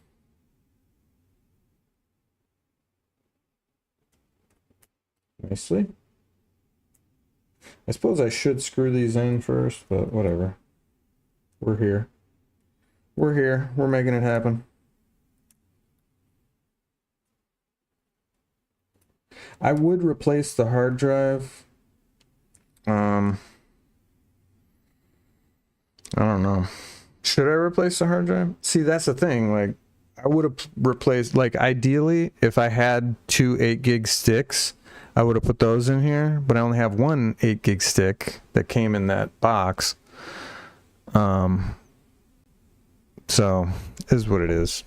Nicely. I suppose I should screw these in first, but whatever. We're here. We're here. We're making it happen. I would replace the hard drive. I don't know. Should I replace the hard drive? See, that's the thing. Like, I would have replaced, like, ideally, if I had 2 8-gig sticks, I would have put those in here, but I only have 1 8-gig stick that came in that box. So, is what it is.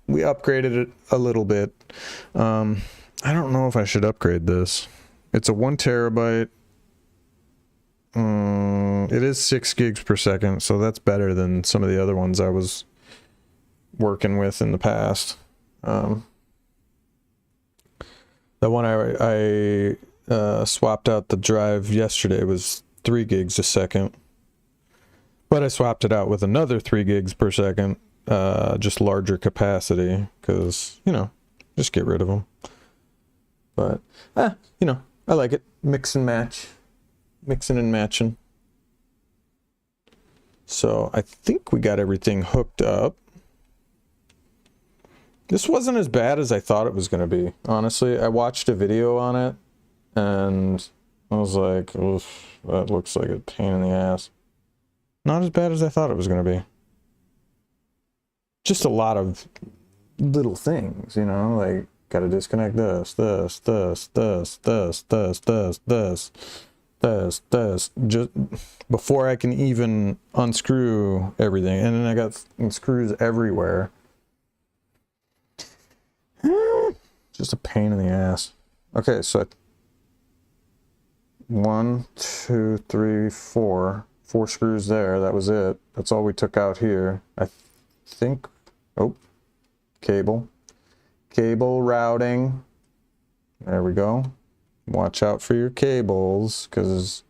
We upgraded it a little bit. I don't know if I should upgrade this. It's a 1 terabyte. It is 6 gigs per second, so that's better than some of the other ones I was working with in the past. The one I swapped out the drive yesterday was 3 gigs a second. But I swapped it out with another 3 gigs per second, just larger capacity, because, you know, just get rid of them. But, you know, I like it. Mix and match. Mixing and matching. So I think we got everything hooked up. This wasn't as bad as I thought it was going to be. Honestly, I watched a video on it, and I was like, oof, that looks like a pain in the ass. Not as bad as I thought it was going to be. Just a lot of little things, you know, like, gotta disconnect this, just before I can even unscrew everything. And then I got screws everywhere. Just a pain in the ass. Okay, so 1, 2, 3, 4. 4 screws there. That was it. That's all we took out here. I think. Oh, cable. Cable routing. There we go. Watch out for your cables, because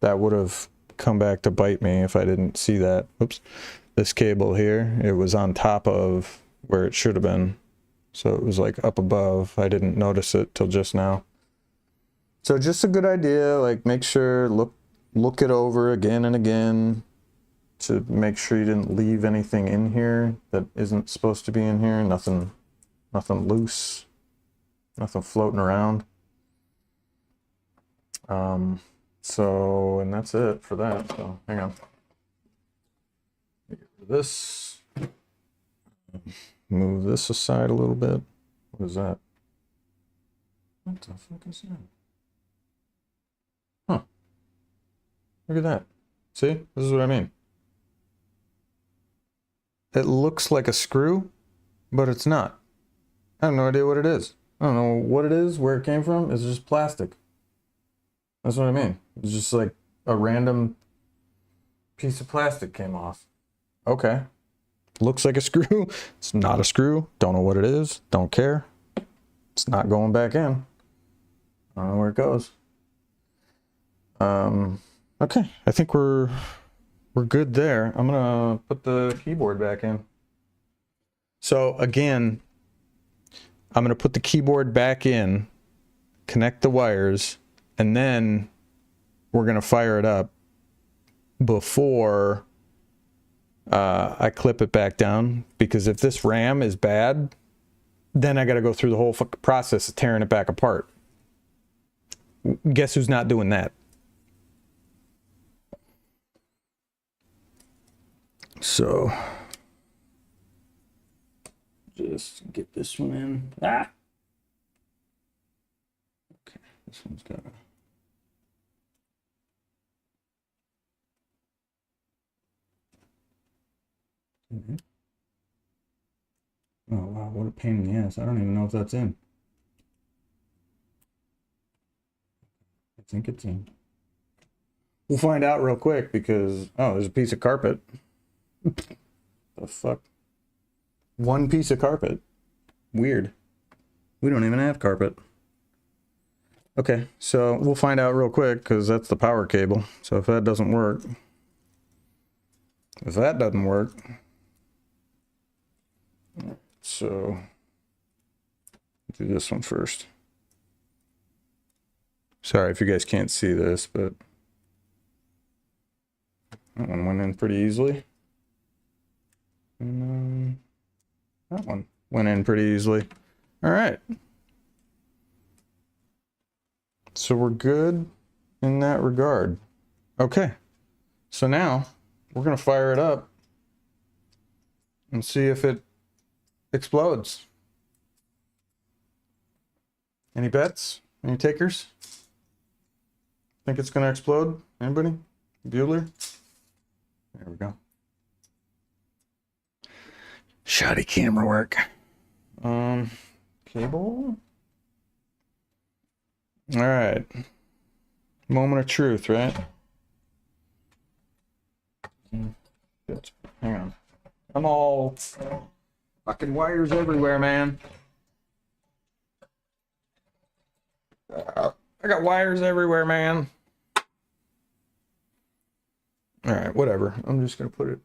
that would have come back to bite me if I didn't see that. Oops. This cable here, it was on top of where it should have been. So it was like up above. I didn't notice it till just now. So just a good idea, like make sure, look it over again and again to make sure you didn't leave anything in here that isn't supposed to be in here. Nothing loose, nothing floating around. So, and that's it for that. So hang on. Get rid of this. Move this aside a little bit. What is that? What the fuck is that? Huh. Look at that. See? This is what I mean. It looks like a screw, but it's not. I have no idea what it is. I don't know what it is, where it came from. It's just plastic. That's what I mean. It's just like a random piece of plastic came off. Okay. Looks like a screw. It's not a screw. Don't know what it is. Don't care. It's not going back in. I don't know where it goes. Okay. I think we're good there. I'm gonna put the keyboard back in. So again, I'm gonna put the keyboard back in, connect the wires, and then we're gonna fire it up before I clip it back down, because if this RAM is bad, then I gotta go through the whole process of tearing it back apart. Guess who's not doing that? So just get this one in. Ah! Okay, this one's got to. Mm-hmm. Oh wow, what a pain in the ass. I don't even know if that's in. I think it's in. We'll find out real quick, because oh, there's a piece of carpet. The fuck? One piece of carpet. Weird. We don't even have carpet. Okay, so we'll find out real quick, because that's the power cable. So if that doesn't work, so do this one first. Sorry if you guys can't see this, but that one went in pretty easily. And that one went in pretty easily. All right. So we're good in that regard. Okay. So now we're going to fire it up and see if it explodes. Any bets? Any takers? Think it's going to explode? Anybody? Bueller? There we go. Shoddy camera work. Cable. All right. Moment of truth, right? Shit. Hang on. I'm all fucking wires everywhere, man. I got wires everywhere, man. All right, whatever. I'm just gonna put it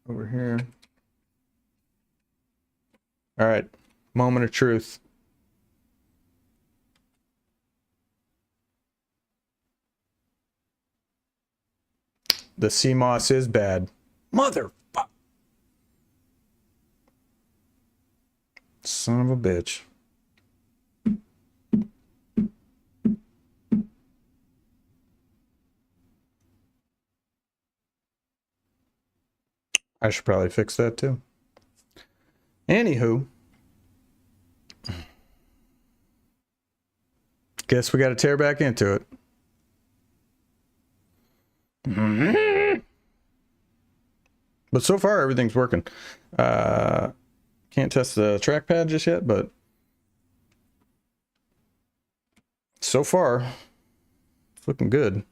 over here. All right, moment of truth. The CMOS is bad. Motherfucker. Son of a bitch. I should probably fix that too. Anywho, guess we got to tear back into it. But so far, everything's working. Can't test the trackpad just yet, but so far, It's looking good.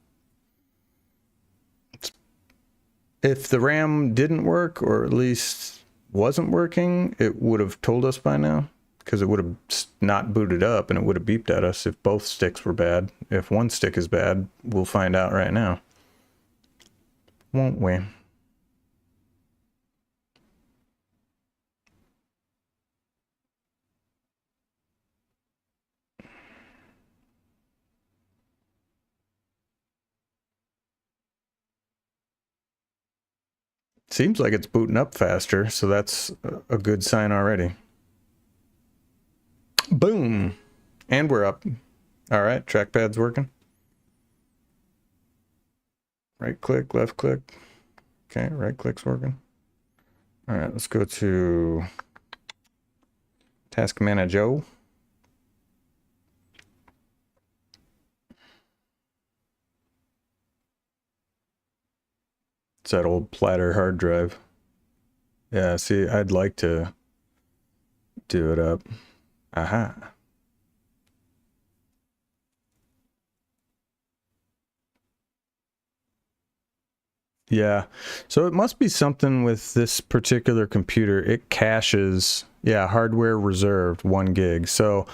If the RAM didn't work, or at least wasn't working, it would have told us by now, because it would have not booted up and it would have beeped at us if both sticks were bad. If one stick is bad, we'll find out right now, won't we? Seems like it's booting up faster, so that's a good sign already. Boom! And we're up. All right, trackpad's working. Right click, left click. Okay, right click's working. All right, let's go to Task Manager. It's that old platter hard drive. Yeah, see, I'd like to do it up. Aha. Yeah, so it must be something with this particular computer. It caches, yeah, hardware reserved 1 gig. So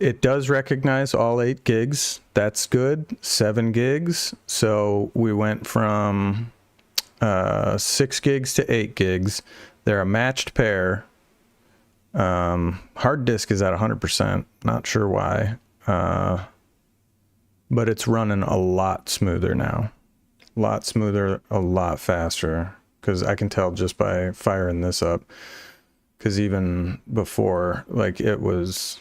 it does recognize all 8 gigs. That's good. 7 gigs. So we went from 6 gigs to 8 gigs. They're a matched pair. Hard disk is at 100%. Not sure why. But it's running a lot smoother now. A lot smoother, a lot faster. Because I can tell just by firing this up. Because even before, like, it was...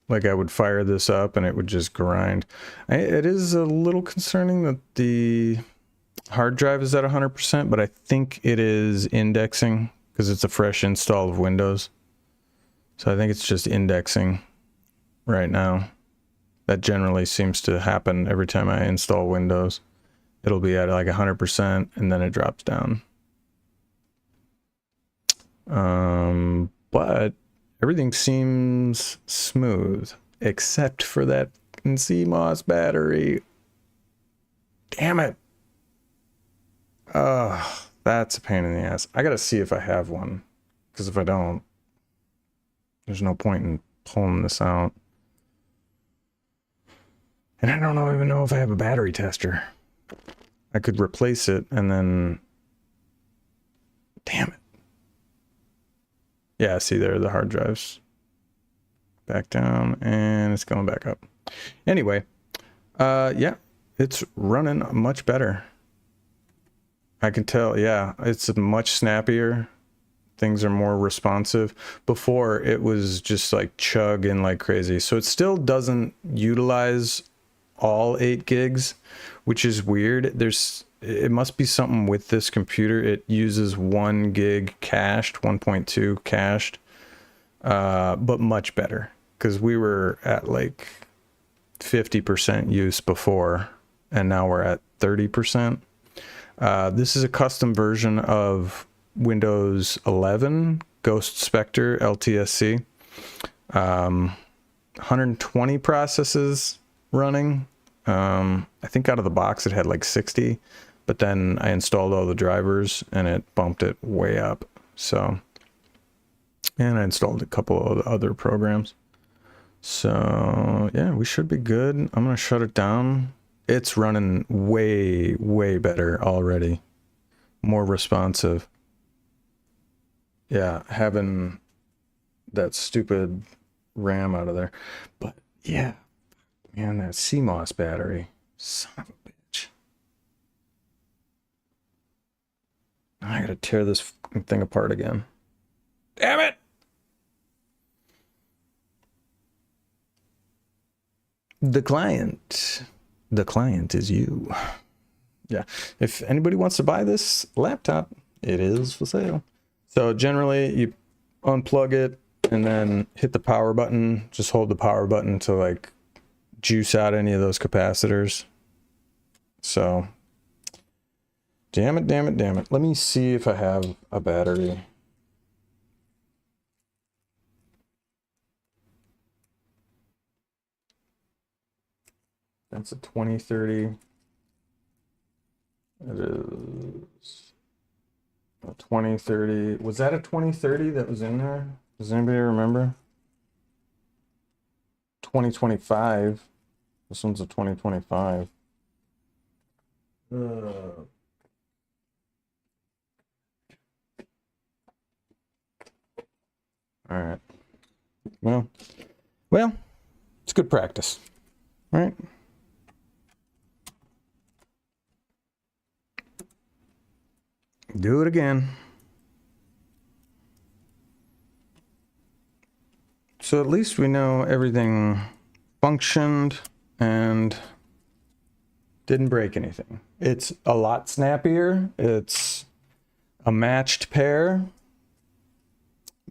Like I would fire this up and it would just grind. It is a little concerning that the hard drive is at 100%, but I think it is indexing because it's a fresh install of Windows. So I think it's just indexing right now. That generally seems to happen every time I install Windows. It'll be at like 100% and then it drops down. But everything seems smooth except for that CMOS battery. Damn it. That's a pain in the ass. I gotta see if I have one, because if I don't, there's no point in pulling this out. And I don't even know if I have a battery tester. I could replace it and then... Damn it. Yeah, see there, the hard drives. Back down, and it's going back up. Anyway, yeah, it's running much better. I can tell, yeah, it's much snappier. Things are more responsive. Before, it was just like chugging like crazy. So it still doesn't utilize all 8 gigs, which is weird. It must be something with this computer. It uses 1 gig cached, 1.2 cached, but much better, because we were at like 50% use before, and now we're at 30%. This is a custom version of Windows 11 Ghost Spectre LTSC. 120 processes running. I think out of the box it had like 60, but then I installed all the drivers and it bumped it way up. So, and I installed a couple of other programs. So yeah, we should be good. I'm gonna shut it down. It's running way, way better already. More responsive. Yeah, having that stupid RAM out of there. But yeah, man, that CMOS battery. Son of a bitch. I gotta tear this thing apart again. Damn it! The client is you. Yeah, if anybody wants to buy this laptop, it is for sale. So generally you unplug it and then hit the power button. Just hold the power button to like juice out any of those capacitors. So damn it. Let me see if I have a battery. That's a 2030. It is a 2030. Was that a 2030 that was in there? Does anybody remember? 2025. This one's a 2025. All right. Well, it's good practice, right? Do it again. So at least we know everything functioned and didn't break anything. It's a lot snappier. It's a matched pair,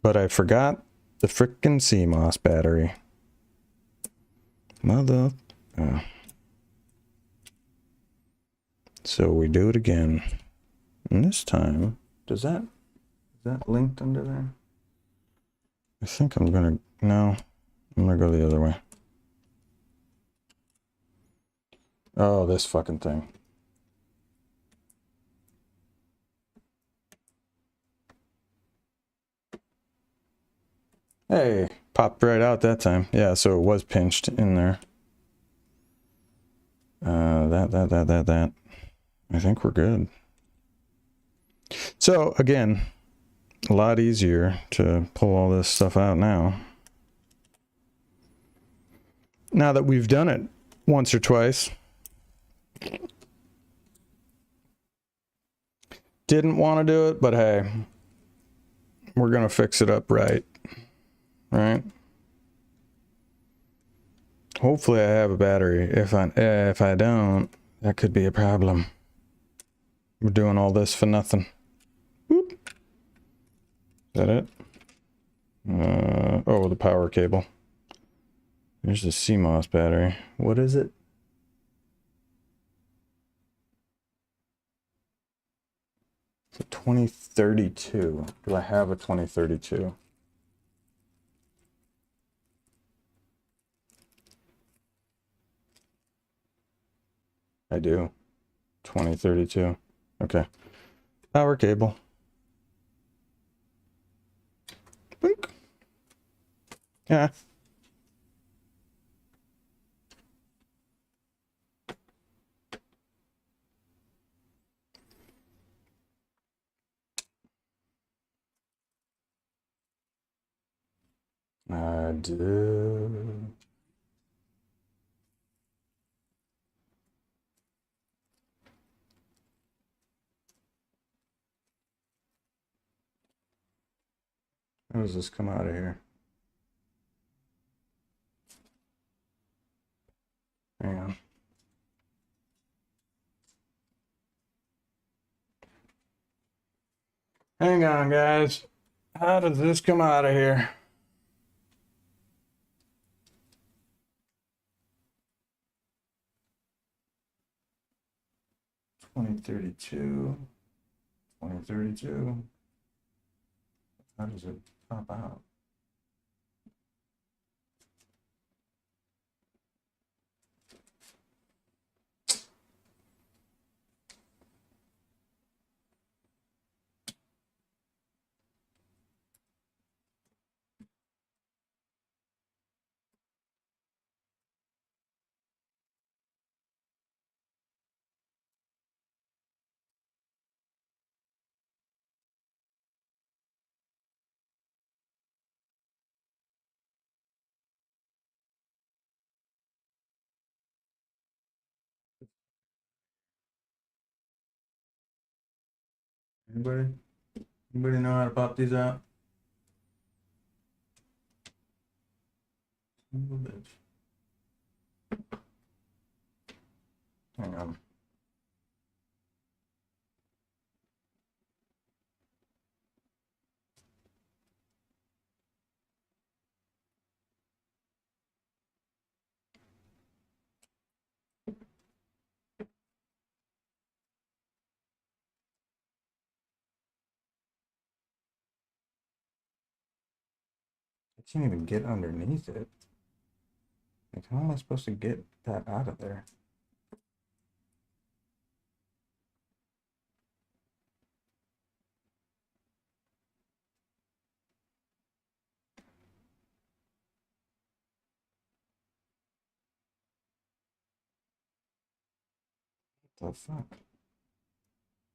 but I forgot the frickin' CMOS battery. Mother. So we do it again. And this time, is that linked under there? I think I'm gonna, no, I'm gonna go the other way. Oh, this fucking thing. Hey, popped right out that time. Yeah, so it was pinched in there. That. I think we're good. So again, a lot easier to pull all this stuff out now. Now that we've done it once or twice. Didn't want to do it, but hey, we're gonna fix it up right. Right? Hopefully I have a battery. If I don't, that could be a problem. We're doing all this for nothing. Whoop. Is that it? Oh, the power cable. There's the CMOS battery. What is it? It's a 2032. Do I have a 2032? I do. 2032. Okay. Power cable. Boink. Yeah. I do. How does this come out of here? Hang on. Hang on, guys. How does this come out of here? How does it pop out? Anybody? Anybody know how to pop these out? Bitch. Hang on. I can't even get underneath it. Like, how am I supposed to get that out of there? What the fuck?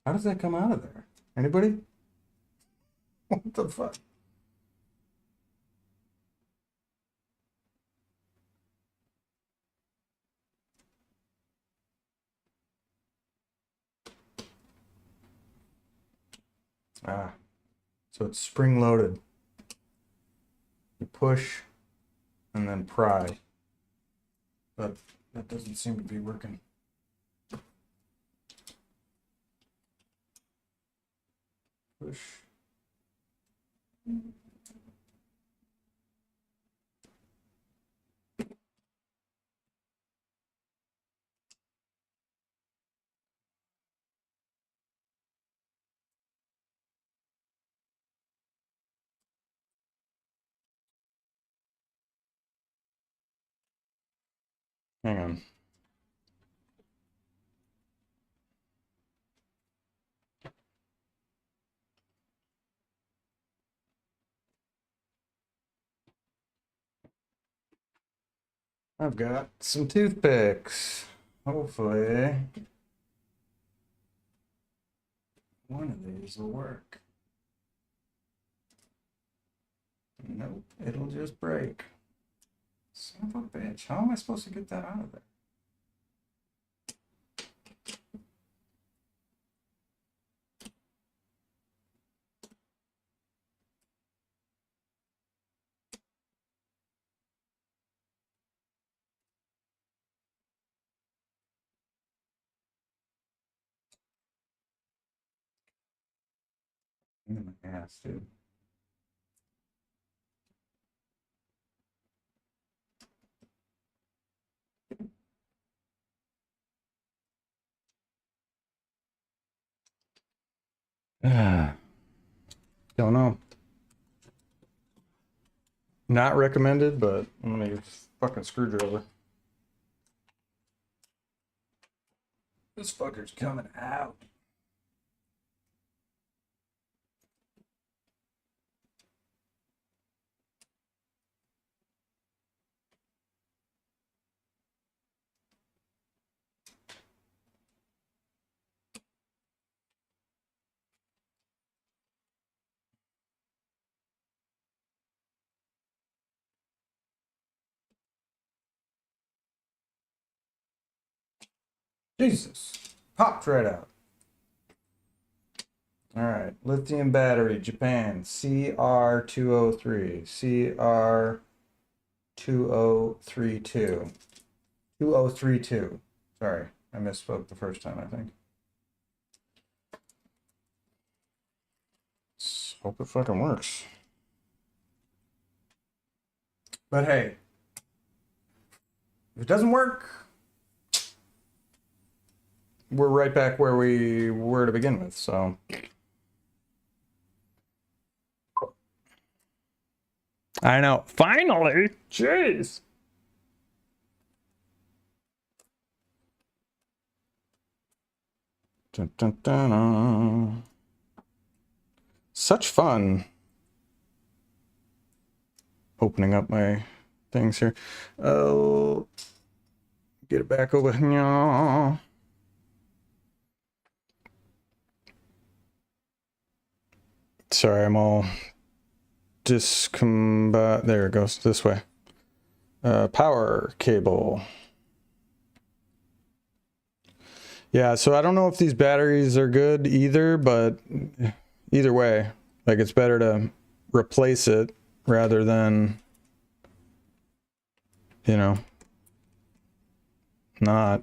How does that come out of there? Anybody? What the fuck? Ah, so it's spring loaded. You push and then pry. But that doesn't seem to be working. Push. Hang on. I've got some toothpicks. Hopefully, one of these will work. Nope, it'll just break. Son of a bitch. How am I supposed to get that out of there? In my ass, dude. Don't know. Not recommended, but I'm gonna use a fucking screwdriver. This fucker's coming out. Jesus. Popped right out. All right. Lithium battery, Japan. CR203. CR2032. 2032. Sorry. I misspoke the first time, I think. Let's hope it fucking works. But hey, if it doesn't work, we're right back where we were to begin with, so. I know. Finally! Jeez! Dun, dun, dun, dun. Such fun opening up my things here. Oh, get it back over here. Sorry, I'm all there it goes, this way. Power cable. Yeah, so I don't know if these batteries are good either, but either way, like it's better to replace it rather than, you know, not.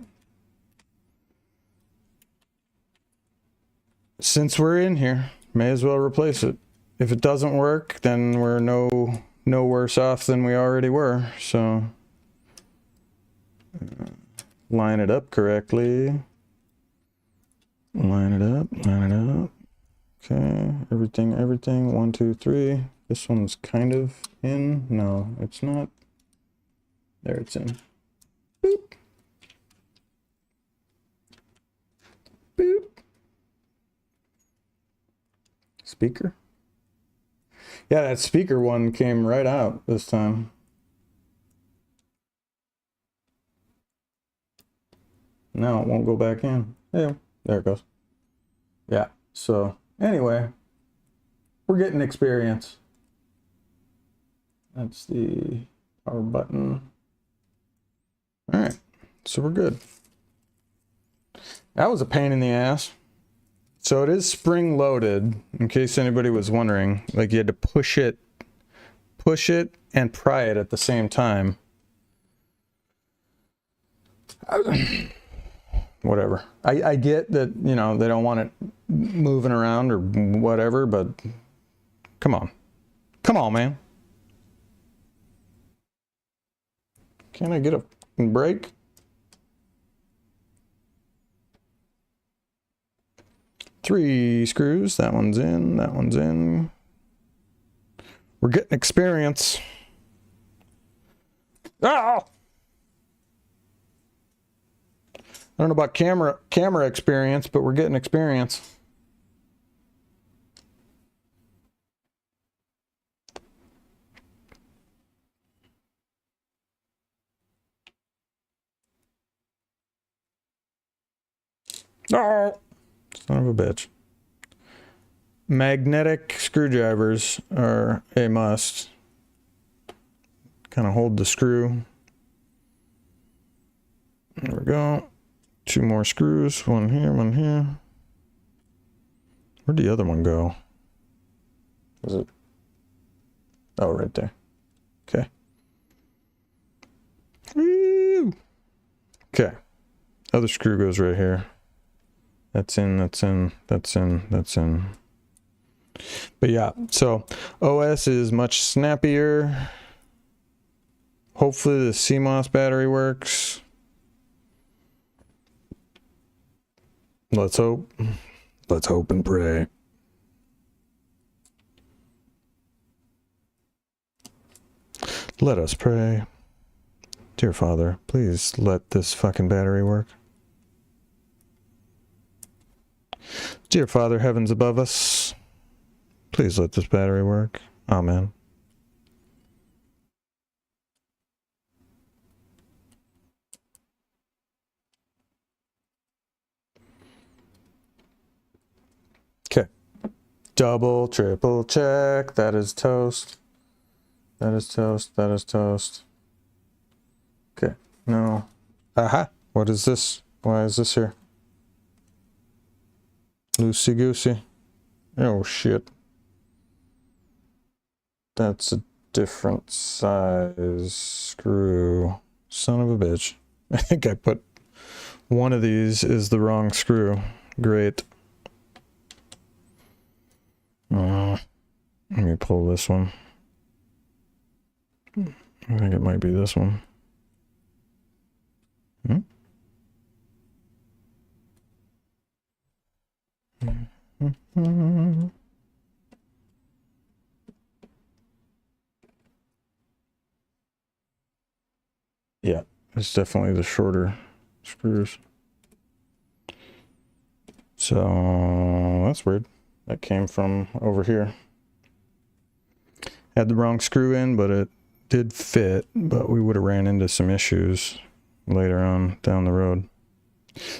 Since we're in here, may as well replace it. If it doesn't work, then we're no worse off than we already were. So line it up correctly. Line it up, line it up. Okay, everything. 1, 2, 3. This one's kind of in. No, it's not There it's in. Boop. Boop. Speaker? Yeah, that speaker one came right out this time. Now it won't go back in. Yeah, there it goes. Yeah, so anyway, we're getting experience. That's the power button. All right, so we're good. That was a pain in the ass. So it is spring loaded, in case anybody was wondering. Like you had to push it and pry it at the same time. Whatever. I get that, you know, they don't want it moving around or whatever, but come on. Come on, man. Can I get a break? Three screws. That one's in. That one's in. We're getting experience. Oh! I don't know about camera experience, but we're getting experience. Oh! Son of a bitch. Magnetic screwdrivers are a must. Kind of hold the screw. There we go. Two more screws. One here, one here. Where'd the other one go? Was it? Oh, right there. Okay. Woo! Okay. Other screw goes right here. That's in, that's in, that's in, that's in. But yeah, so OS is much snappier. Hopefully the CMOS battery works. Let's hope. Let's hope and pray. Let us pray. Dear Father, please let this fucking battery work. Dear Father, heavens above us, please let this battery work. Amen. Okay. Double, triple check. That is toast. That is toast. That is toast. Okay. No. Aha. What is this? Why is this here? Loosey goosey. Oh shit. That's a different size screw. Son of a bitch. I think I put one of these is the wrong screw. Great. Let me pull this one. I think it might be this one. Hmm? Yeah, it's definitely the shorter screws. So that's weird. That came from over here. Had the wrong screw in, but it did fit, but we would have ran into some issues later on down the road.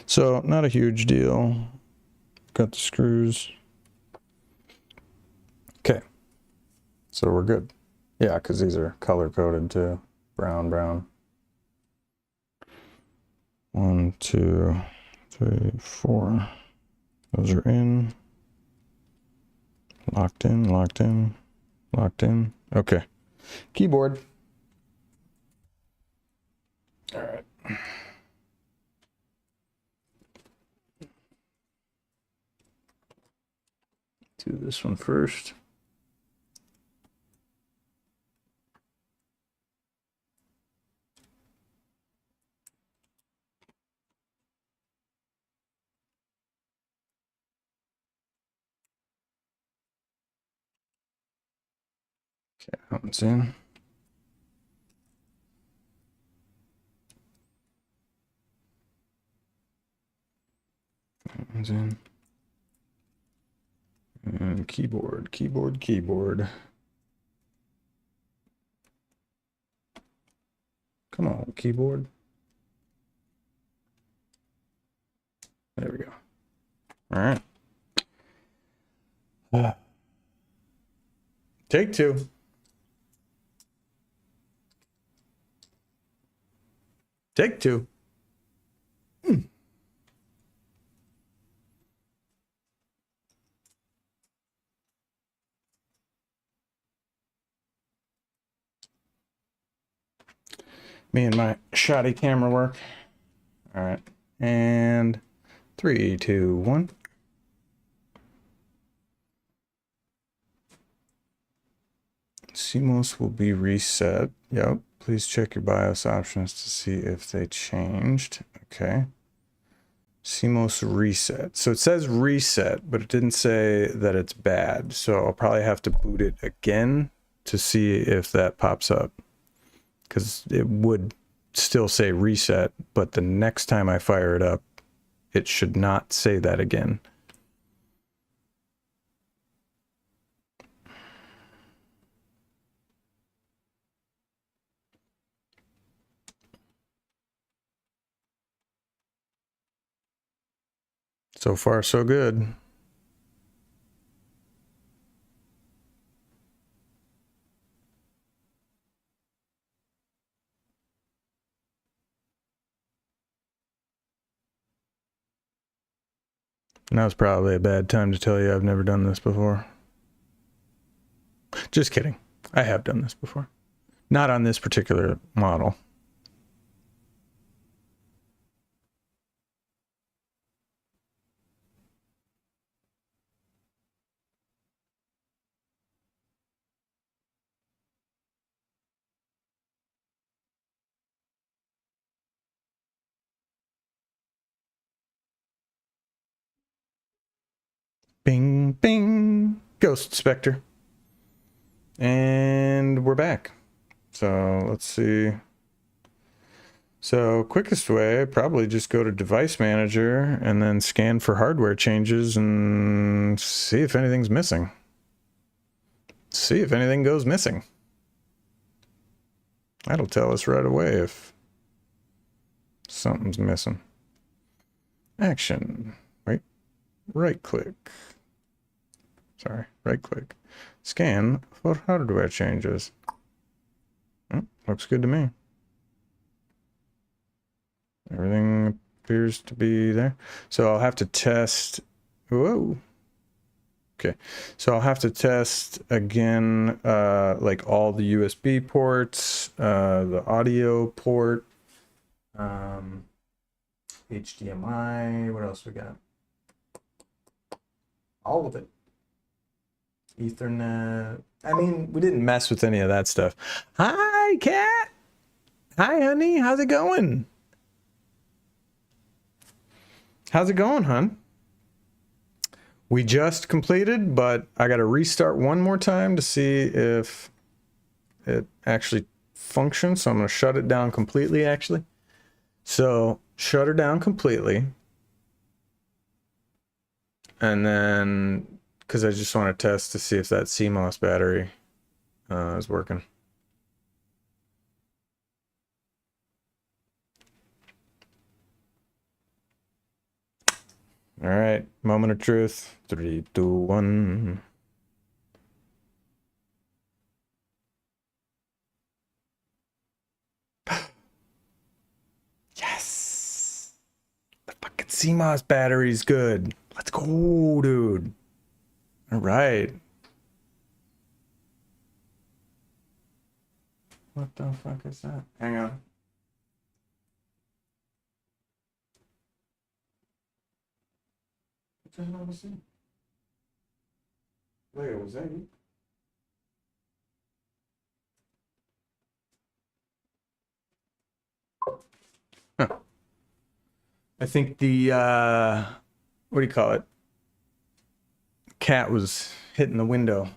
So not a huge deal. Got the screws. Okay. So we're good. Yeah, because these are color coded too. Brown, brown. 1, 2, 3, 4. Those are in. Locked in, locked in, locked in. Okay. Keyboard. All right. Do this one first. Okay, that one's in. comes in. And keyboard. Come on, keyboard. There we go. All right. Take two. Take two. Me and my shoddy camera work. All right. And 3, 2, 1. CMOS will be reset. Yep. Please check your BIOS options to see if they changed. Okay. CMOS reset. So it says reset, but it didn't say that it's bad. So I'll probably have to boot it again to see if that pops up. Because it would still say reset, but the next time I fire it up, it should not say that again. So far, so good. Now's probably a bad time to tell you I've never done this before. Just kidding. I have done this before. Not on this particular model. Bing, bing. Ghost Spectre. And we're back. So let's see. So quickest way, probably just go to Device Manager and then scan for hardware changes and see if anything's missing. See if anything goes missing. That'll tell us right away if something's missing. Action. Wait. Right click. Sorry, right click. Scan for hardware changes. Oh, looks good to me. Everything appears to be there. So I'll have to test. Whoa. Okay. So I'll have to test again, like all the USB ports, the audio port, HDMI. What else we got? All of it. Ethernet. I mean, we didn't mess with any of that stuff. Hi, cat. Hi, honey. How's it going? How's it going, hon? We just completed, but I got to restart one more time to see if it actually functions. So I'm going to shut it down completely, actually. So shut her down completely. And then, because I just want to test to see if that CMOS battery is working. All right, moment of truth. 3, 2, 1. Yes! The fucking CMOS battery's good. Let's go, dude. All right. What the fuck is that? Hang on. What the hell was that? Wait, was that you? Huh. I think the, what do you call it? Cat was hitting the window,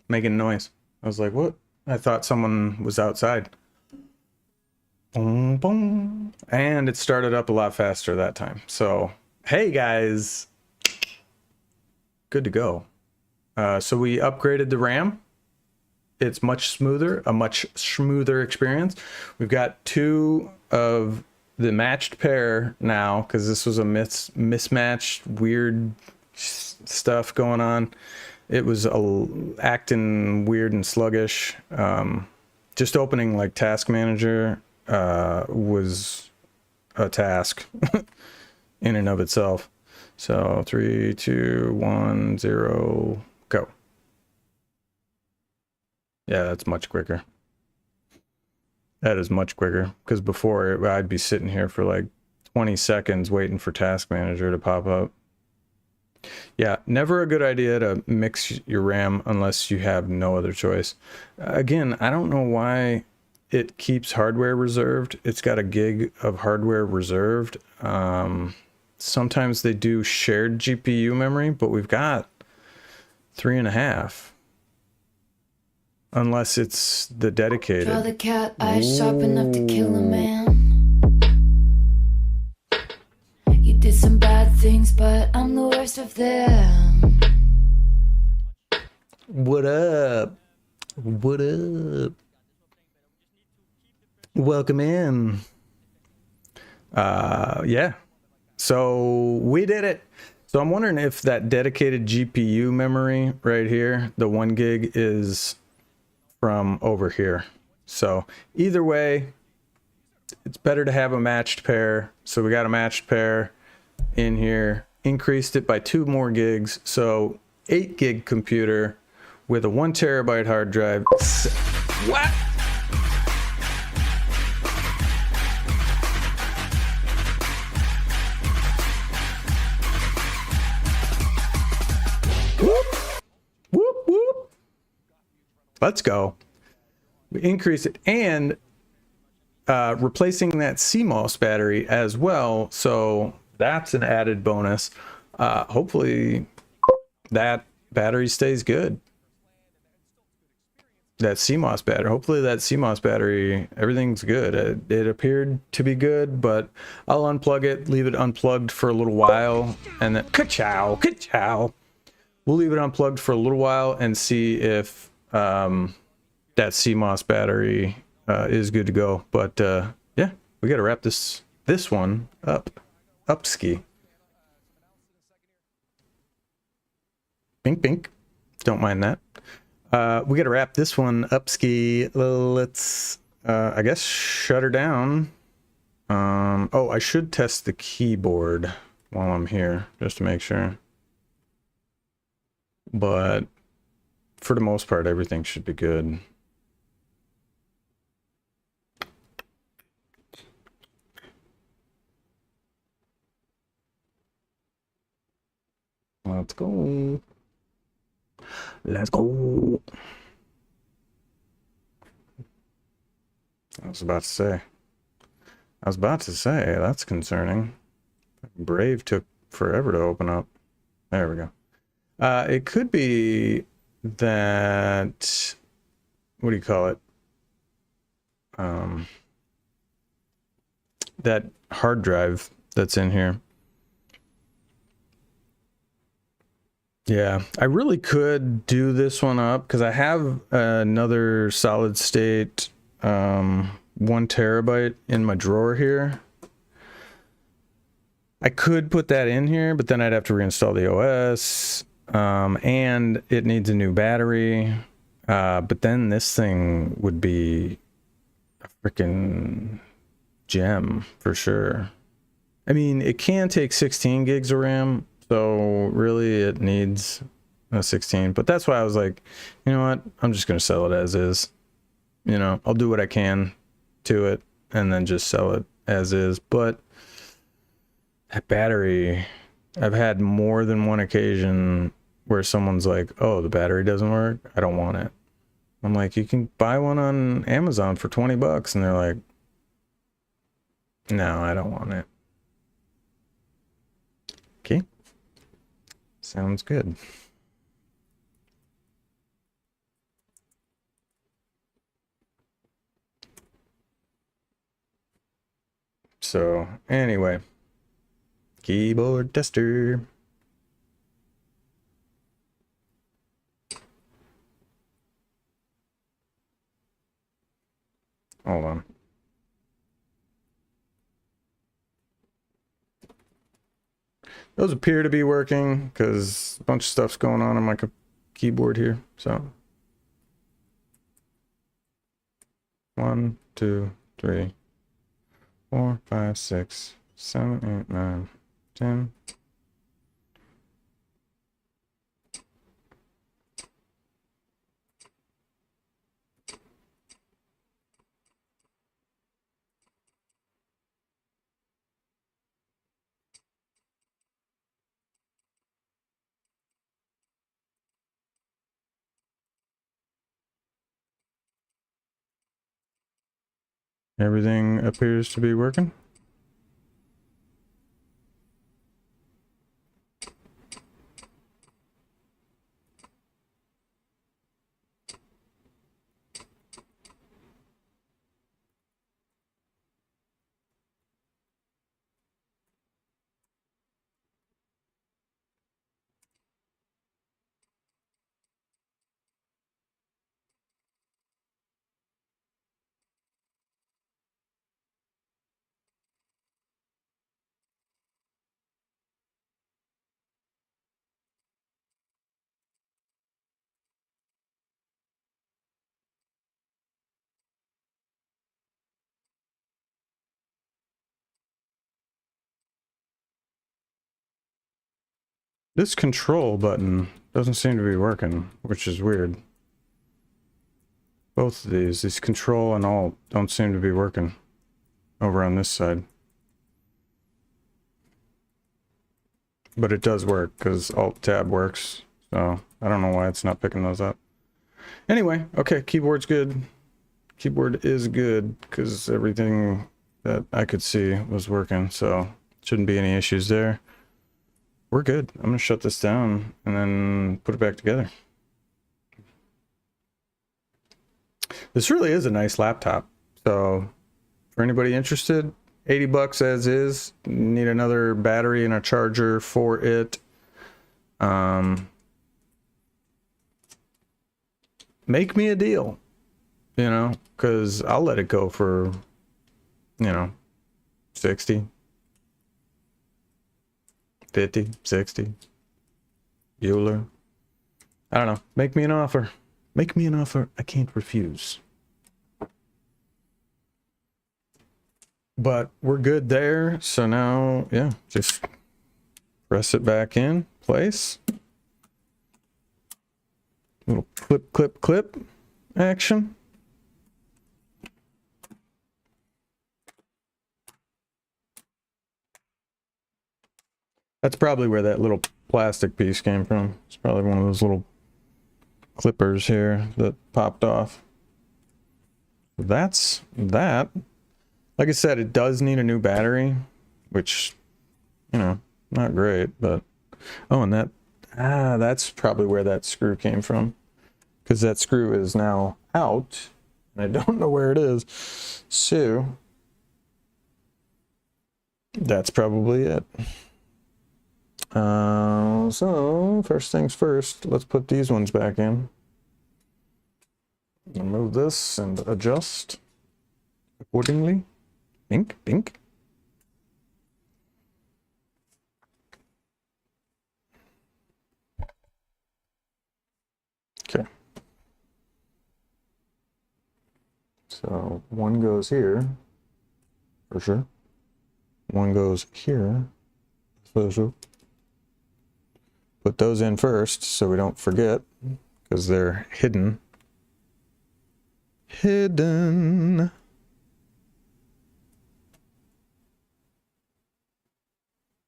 making noise. I was like, what? I thought someone was outside. Boom, boom. And it started up a lot faster that time. So hey guys, good to go. So we upgraded the RAM. It's much smoother, a much smoother experience. We've got 2 of the matched pair now, because this was a mismatched, weird stuff going on. It was acting weird and sluggish. Just opening like Task Manager was a task in and of itself. So 3, 2, 1, 0, go. Yeah, that's much quicker. That is much quicker, because before I'd be sitting here for like 20 seconds waiting for Task Manager to pop up. Yeah, never a good idea to mix your RAM unless you have no other choice. Again, I don't know why it keeps hardware reserved. It's got a gig of hardware reserved. Sometimes they do shared GPU memory, but we've got 3.5. Unless it's the dedicated. Draw the cat eyes sharp enough to kill a man. You did some bad things, but I'm the worst of them. What up? What up? Welcome in. Yeah. So we did it. So I'm wondering if that dedicated GPU memory right here, the 1 gig, is from over here. So either way, it's better to have a matched pair. So we got a matched pair in here, increased it by 2 more gigs. So 8 gig computer with a 1 terabyte hard drive. What? Whoop, whoop, whoop. Let's go. We increase it, and replacing that CMOS battery as well. So that's an added bonus. Hopefully that battery stays good. That CMOS battery. Hopefully that CMOS battery, everything's good. It appeared to be good, but I'll unplug it, leave it unplugged for a little while, and then ka-chow, ka-chow. We'll leave it unplugged for a little while and see if that CMOS battery is good to go. But yeah, we got to wrap this one up ski. Bink bink, don't mind that. We got to wrap this one up ski. Let's I guess shut her down. Oh, I should test the keyboard while I'm here just to make sure, but for the most part everything should be good. Let's go. Let's go. I was about to say, that's concerning. Brave took forever to open up. There we go. It could be that, what do you call it? That hard drive that's in here. Yeah, I really could do this one up because I have another solid state 1 terabyte in my drawer here. I could put that in here, but then I'd have to reinstall the OS, and it needs a new battery. But then this thing would be a freaking gem for sure. I mean, it can take 16 gigs of RAM. So really it needs a 16, but that's why I was like, you know what? I'm just going to sell it as is. You know, I'll do what I can to it and then just sell it as is. But that battery, I've had more than one occasion where someone's like, oh, the battery doesn't work. I don't want it. I'm like, you can buy one on Amazon for 20 bucks. And they're like, no, I don't want it. Okay. Sounds good. So anyway, Keyboard tester. Hold on. Those appear to be working because a bunch of stuff's going on my keyboard here. So 1, 2, 3, 4, 5, 6, 7, 8, 9, 10. Everything appears to be working. This control button doesn't seem to be working, which is weird. Both of these control and alt don't seem to be working over on this side. But it does work because alt tab works. So I don't know why it's not picking those up. Anyway, okay, keyboard's good. Keyboard is good because everything that I could see was working. So shouldn't be any issues there. We're good. I'm going to shut this down and then put it back together. This really is a nice laptop. So for anybody interested, 80 bucks as is. Need another battery and a charger for it. Make me a deal, you know, because I'll let it go for, you know, 60. 50, 60. Bueller. I don't know. Make me an offer. Make me an offer I can't refuse. But we're good there. So now, yeah, just press it back in place. Little clip, clip, clip action. That's probably where that little plastic piece came from. It's probably one of those little clippers here that popped off. That's that. Like I said, it does need a new battery, which, you know, not great, but oh, and that's probably where that screw came from, because that screw is now out and I don't know where it is. So that's probably it. So first things first, let's put these ones back in. Remove this and adjust accordingly. Bink, bink. Okay. So one goes here, for sure. One goes here, for sure. Put those in first so we don't forget, because they're hidden. Hidden.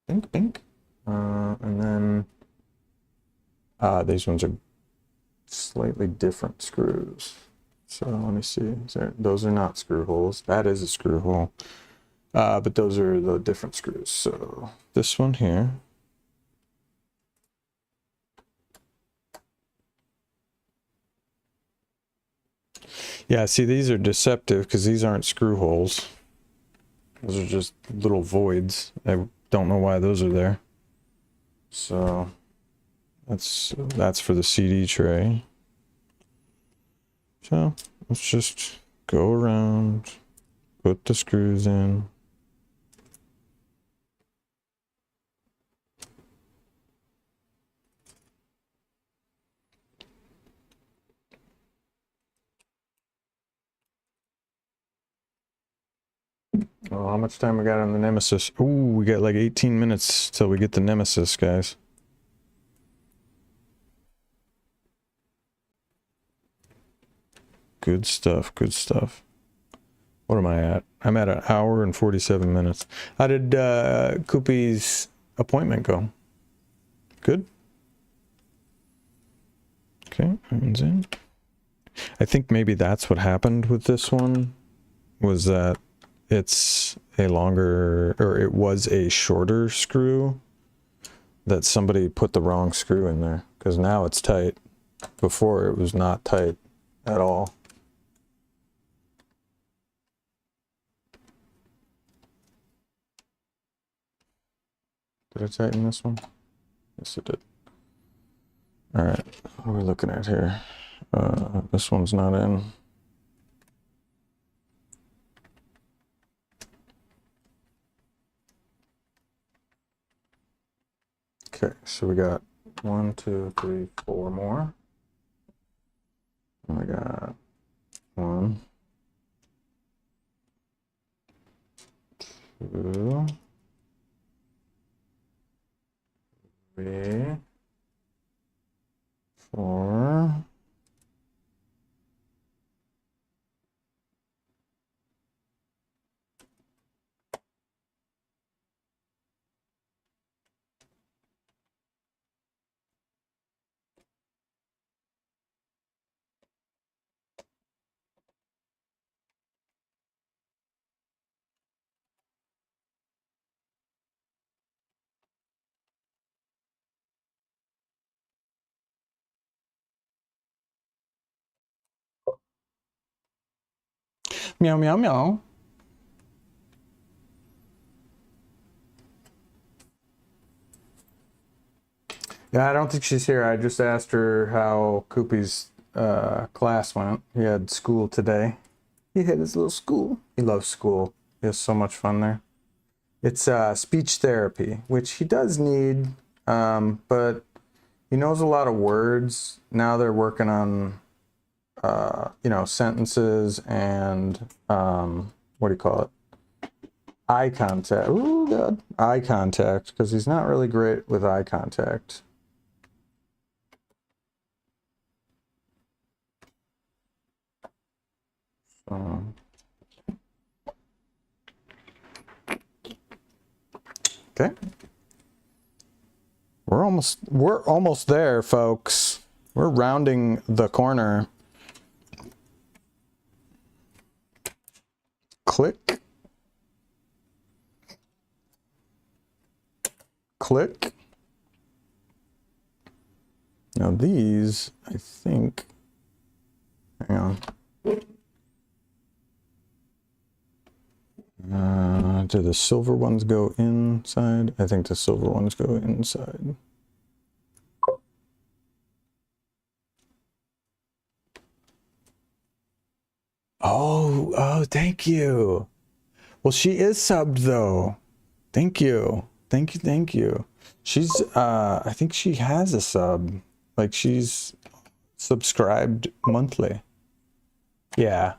Bink, bink. And then these ones are slightly different screws. So let me see. Those are not screw holes. That is a screw hole. But those are the different screws. So this one here. Yeah, see, these are deceptive because these aren't screw holes. Those are just little voids. I don't know why those are there. So that's for the CD tray. So let's just go around, put the screws in. Oh, how much time we got on the Nemesis? Ooh, we got like 18 minutes till we get the Nemesis, guys. Good stuff, good stuff. What am I at? I'm at 1 hour and 47 minutes. How did Koopy's appointment go? Good? Okay, iron's in. I think maybe that's what happened with this one, was that it's a longer, or it was a shorter screw, that somebody put the wrong screw in there, because now it's tight. Before it was not tight at all. Did I tighten this one? Yes, it did. All right, what are we looking at here? This one's not in. Okay, so we got 1, 2, 3, 4 more. And we got 1, 2, 3, 4. Meow, meow, meow. Yeah, I don't think she's here. I just asked her how Koopy's class went. He had school today. He had his little school. He loves school. He has so much fun there. It's speech therapy, which he does need, but he knows a lot of words. Now they're working on, you know, sentences and, what do you call it? Eye contact. Ooh, God. Eye contact, because he's not really great with eye contact. Okay. We're almost there, folks. We're rounding the corner. Click. Click. Now these, I think, hang on. Do the silver ones go inside? I think the silver ones go inside. Oh, thank you. Well, she is subbed though. Thank you. Thank you. She's, I think she has a sub. Like she's subscribed monthly. Yeah.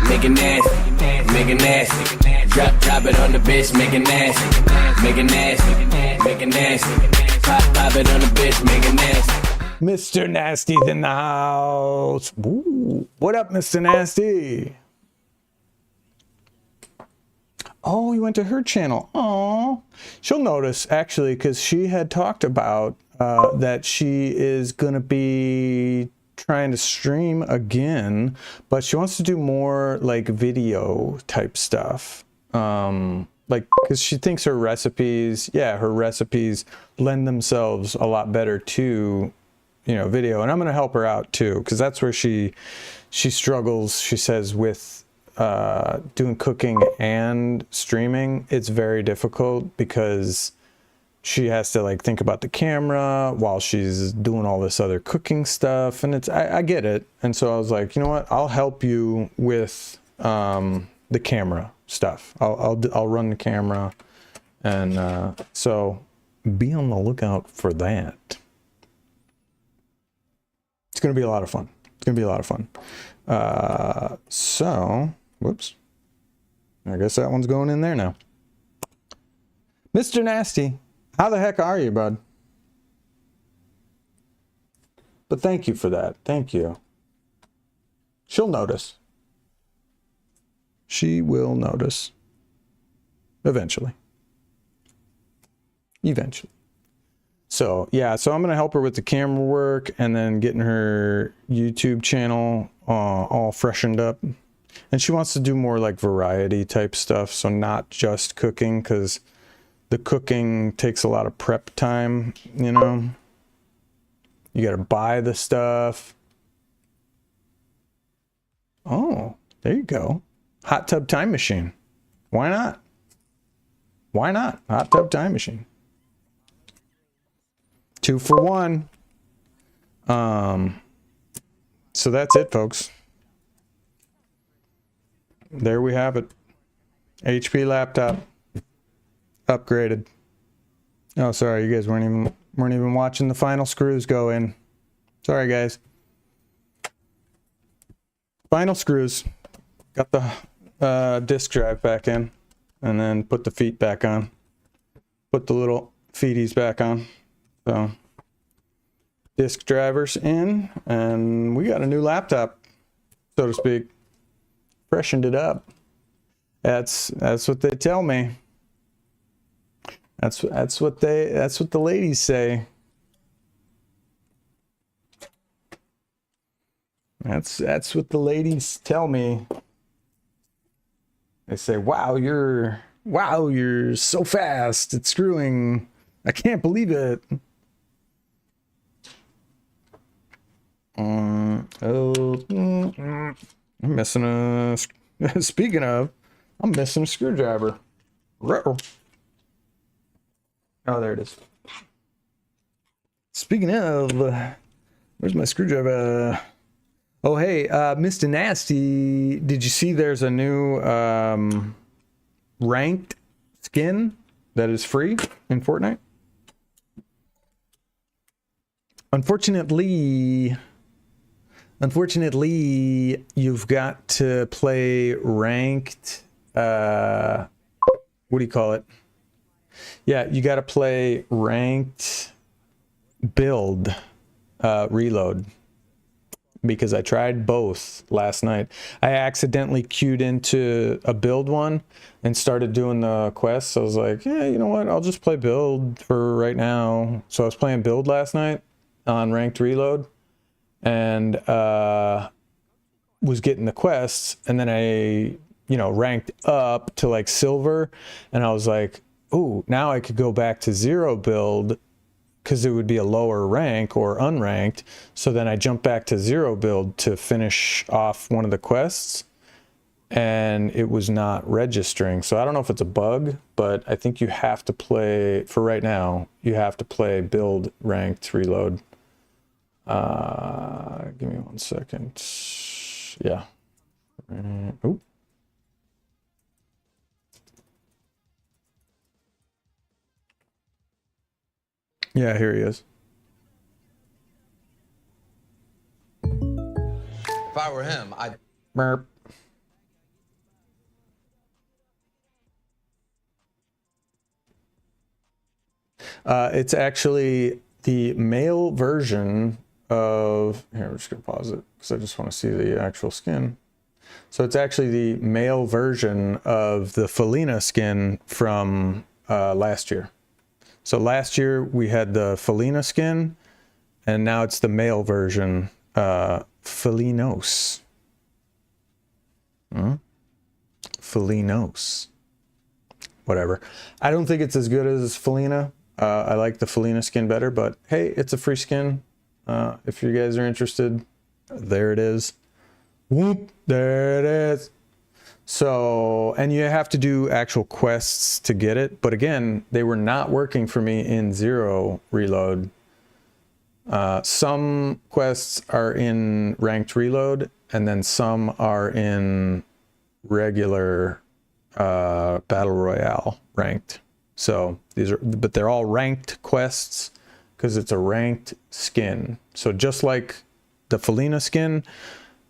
Make it nasty, make it nasty. Drop it on the bitch, make it nasty, make it nasty, make it nasty. Pop it on the bitch, make it nasty. Mr. Nasty's in the house. Ooh, what up, Mr. Nasty? Oh, you went to her channel. Oh, she'll notice actually, because she had talked about that she is gonna be trying to stream again, but she wants to do more like video type stuff. Like, because she thinks her recipes, her recipes lend themselves a lot better to, you know, video. And I'm going to help her out too, because that's where she struggles, she says, with doing cooking and streaming, it's very difficult because she has to like think about the camera while she's doing all this other cooking stuff, and I get it. And so I was like, you know what, I'll help you with the camera stuff. I'll run the camera, and so be on the lookout for that. It's gonna be a lot of fun. It's gonna be a lot of fun. So whoops, I guess that one's going in there now. Mr. Nasty, how the heck are you, bud? But thank you for that. Thank you. She'll notice. She will notice. Eventually. Eventually. So, yeah, so I'm going to help her with the camera work and then getting her YouTube channel all freshened up. And she wants to do more like variety type stuff. So not just cooking, because the cooking takes a lot of prep time, you know. You got to buy the stuff. Oh, there you go. Hot tub time machine. Why not? Why not? Hot tub time machine. 2 for 1. So that's it, folks. There we have it. HP laptop upgraded. Oh, sorry, you guys weren't even watching the final screws go in. Sorry, guys. Final screws. Got the disk drive back in, and then put the feet back on. Put the little feeties back on. So disk drivers in, and we got a new laptop, so to speak. Freshened it up. That's what they tell me. That's what the ladies say. That's what the ladies tell me. They say, wow, you're so fast at screwing. I can't believe it. I'm missing a, speaking of, I'm missing a screwdriver. Oh, there it is. Speaking of, where's my screwdriver? Oh, hey, Mr. Nasty, did you see there's a new ranked skin that is free in Fortnite? Unfortunately, you've got to play ranked, what do you call it? Yeah, you got to play ranked build reload, because I tried both last night. I accidentally queued into a build one and started doing the quests. So I was like, yeah, you know what? I'll just play build for right now. So I was playing build last night on ranked reload, and was getting the quests, and then I, ranked up to like silver, and I was like, ooh, now I could go back to 0 build, because it would be a lower rank or unranked. So then I jumped back to 0 build to finish off one of the quests, and it was not registering. So I don't know if it's a bug, but I think you have to play, for right now, you have to play build ranked reload. Give me 1 second. Yeah. Ooh. Yeah, here he is. If I were him, I'd... Merp. It's actually the male version of... Here, we're just going to pause it because I just want to see the actual skin. So it's actually the male version of the Felina skin from last year. So last year we had the Felina skin, and now it's the male version, Felinos. Felinos. Whatever. I don't think it's as good as Felina. I like the Felina skin better, but hey, it's a free skin. If you guys are interested, there it is. Whoop, there it is. So, and you have to do actual quests to get it. But again, they were not working for me in Zero Reload. Some quests are in ranked reload, and then some are in regular battle royale ranked. So these are, but they're all ranked quests because it's a ranked skin. So just like the Felina skin,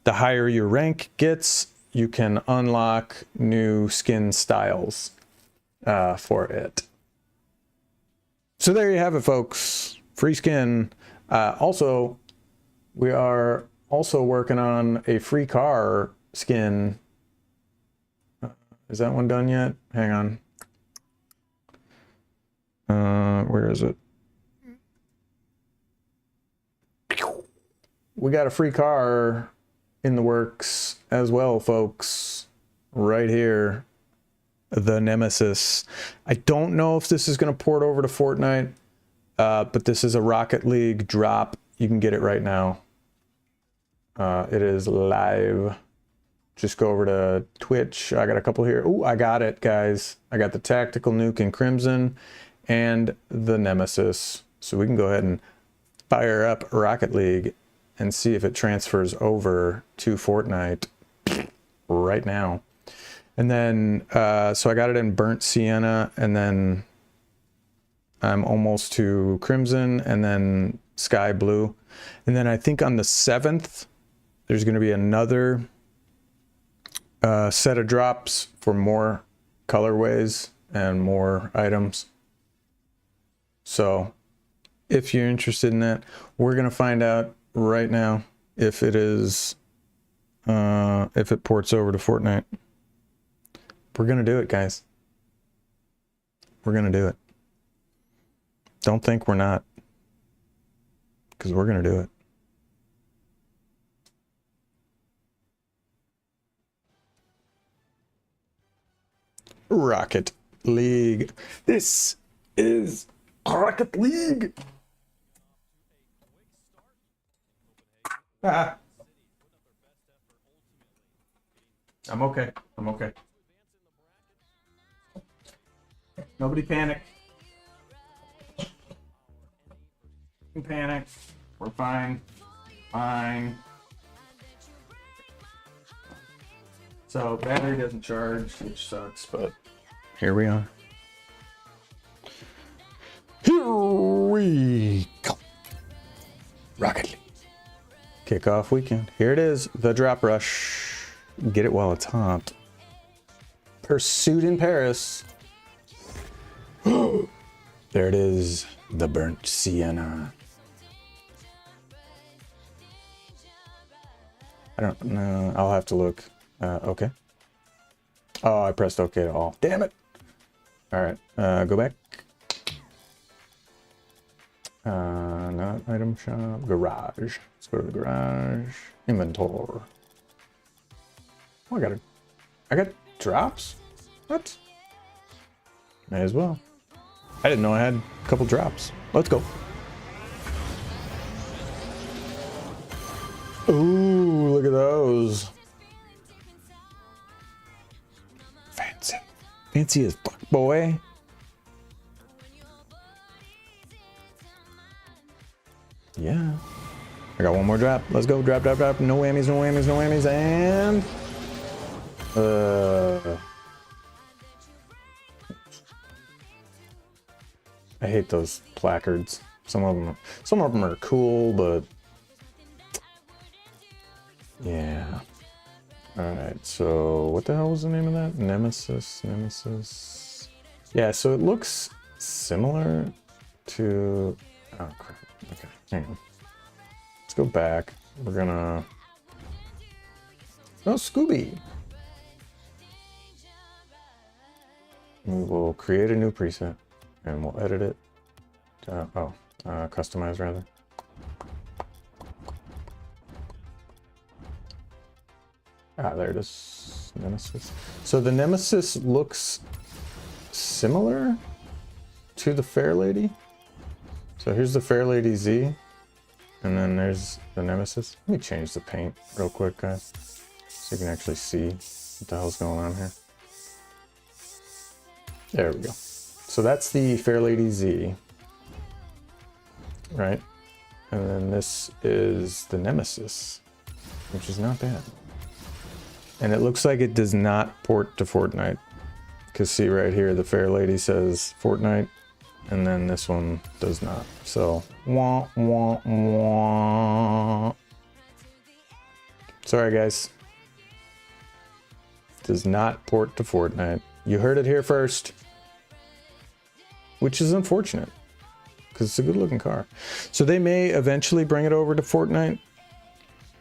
the higher your rank gets, you can unlock new skin styles for it. So there you have it, folks. Free skin. Also, we are also working on a free car skin. Is that one done yet? Hang on. Where is it? We got a free car in the works as well, folks. Right here. The Nemesis. I don't know if this is going to port over to Fortnite, but this is a Rocket League drop. You can get it right now. It is live. Just go over to Twitch. I got a couple here. Oh, I got it, guys. I got the Tactical Nuke in Crimson and the Nemesis. So we can go ahead and fire up Rocket League and see if it transfers over to Fortnite right now. And then, so I got it in Burnt Sienna, and then I'm almost to Crimson, and then Sky Blue. And then I think on the 7th, there's going to be another set of drops for more colorways and more items. So if you're interested in that, we're going to find out right now if it is, if it ports over to Fortnite. We're going to do it, guys. We're going to do it. Don't think we're not, because we're going to do it. Rocket League. This is Rocket League. Ah. I'm okay. I'm okay. Nobody panic. Don't panic. We're fine. Fine. So battery doesn't charge, which sucks, but here we are. Here we go. Rocket League. Kickoff weekend. Here it is. The drop rush. Get it while it's hot. Pursuit in Paris. There it is. The Burnt Sienna. I don't know. I'll have to look. Okay. Oh, I pressed OK to all. Damn it. All right. Go back. Not item shop. Garage. Let's go to the garage. Inventory. Oh, I got drops? What? May as well. I didn't know I had a couple drops. Let's go. Ooh, look at those. Fancy. Fancy as fuck, boy. Yeah. I got one more drop. Let's go. Drop, drop, drop. No whammies, no whammies, no whammies. And... I hate those placards. Some of them are cool, but yeah. All right. So what the hell was the name of that? Nemesis. Yeah. So it looks similar to. Oh crap. Okay. Hang on. Let's go back. We're gonna. Oh, Scooby. We will create a new preset. And we'll edit it. Customize rather. Ah, there it is. Nemesis. So the Nemesis looks similar to the Fair Lady. So here's the Fair Lady Z. And then there's the Nemesis. Let me change the paint real quick, guys, so you can actually see. What the hell's going on here? There we go. So that's the Fair Lady Z, right? And then this is the Nemesis, which is not bad. And it looks like it does not port to Fortnite. Because see right here, the Fair Lady says Fortnite, and then this one does not. So, wah, wah, wah. Sorry, guys. Does not port to Fortnite. You heard it here first. Which is unfortunate. Because it's a good looking car. So they may eventually bring it over to Fortnite.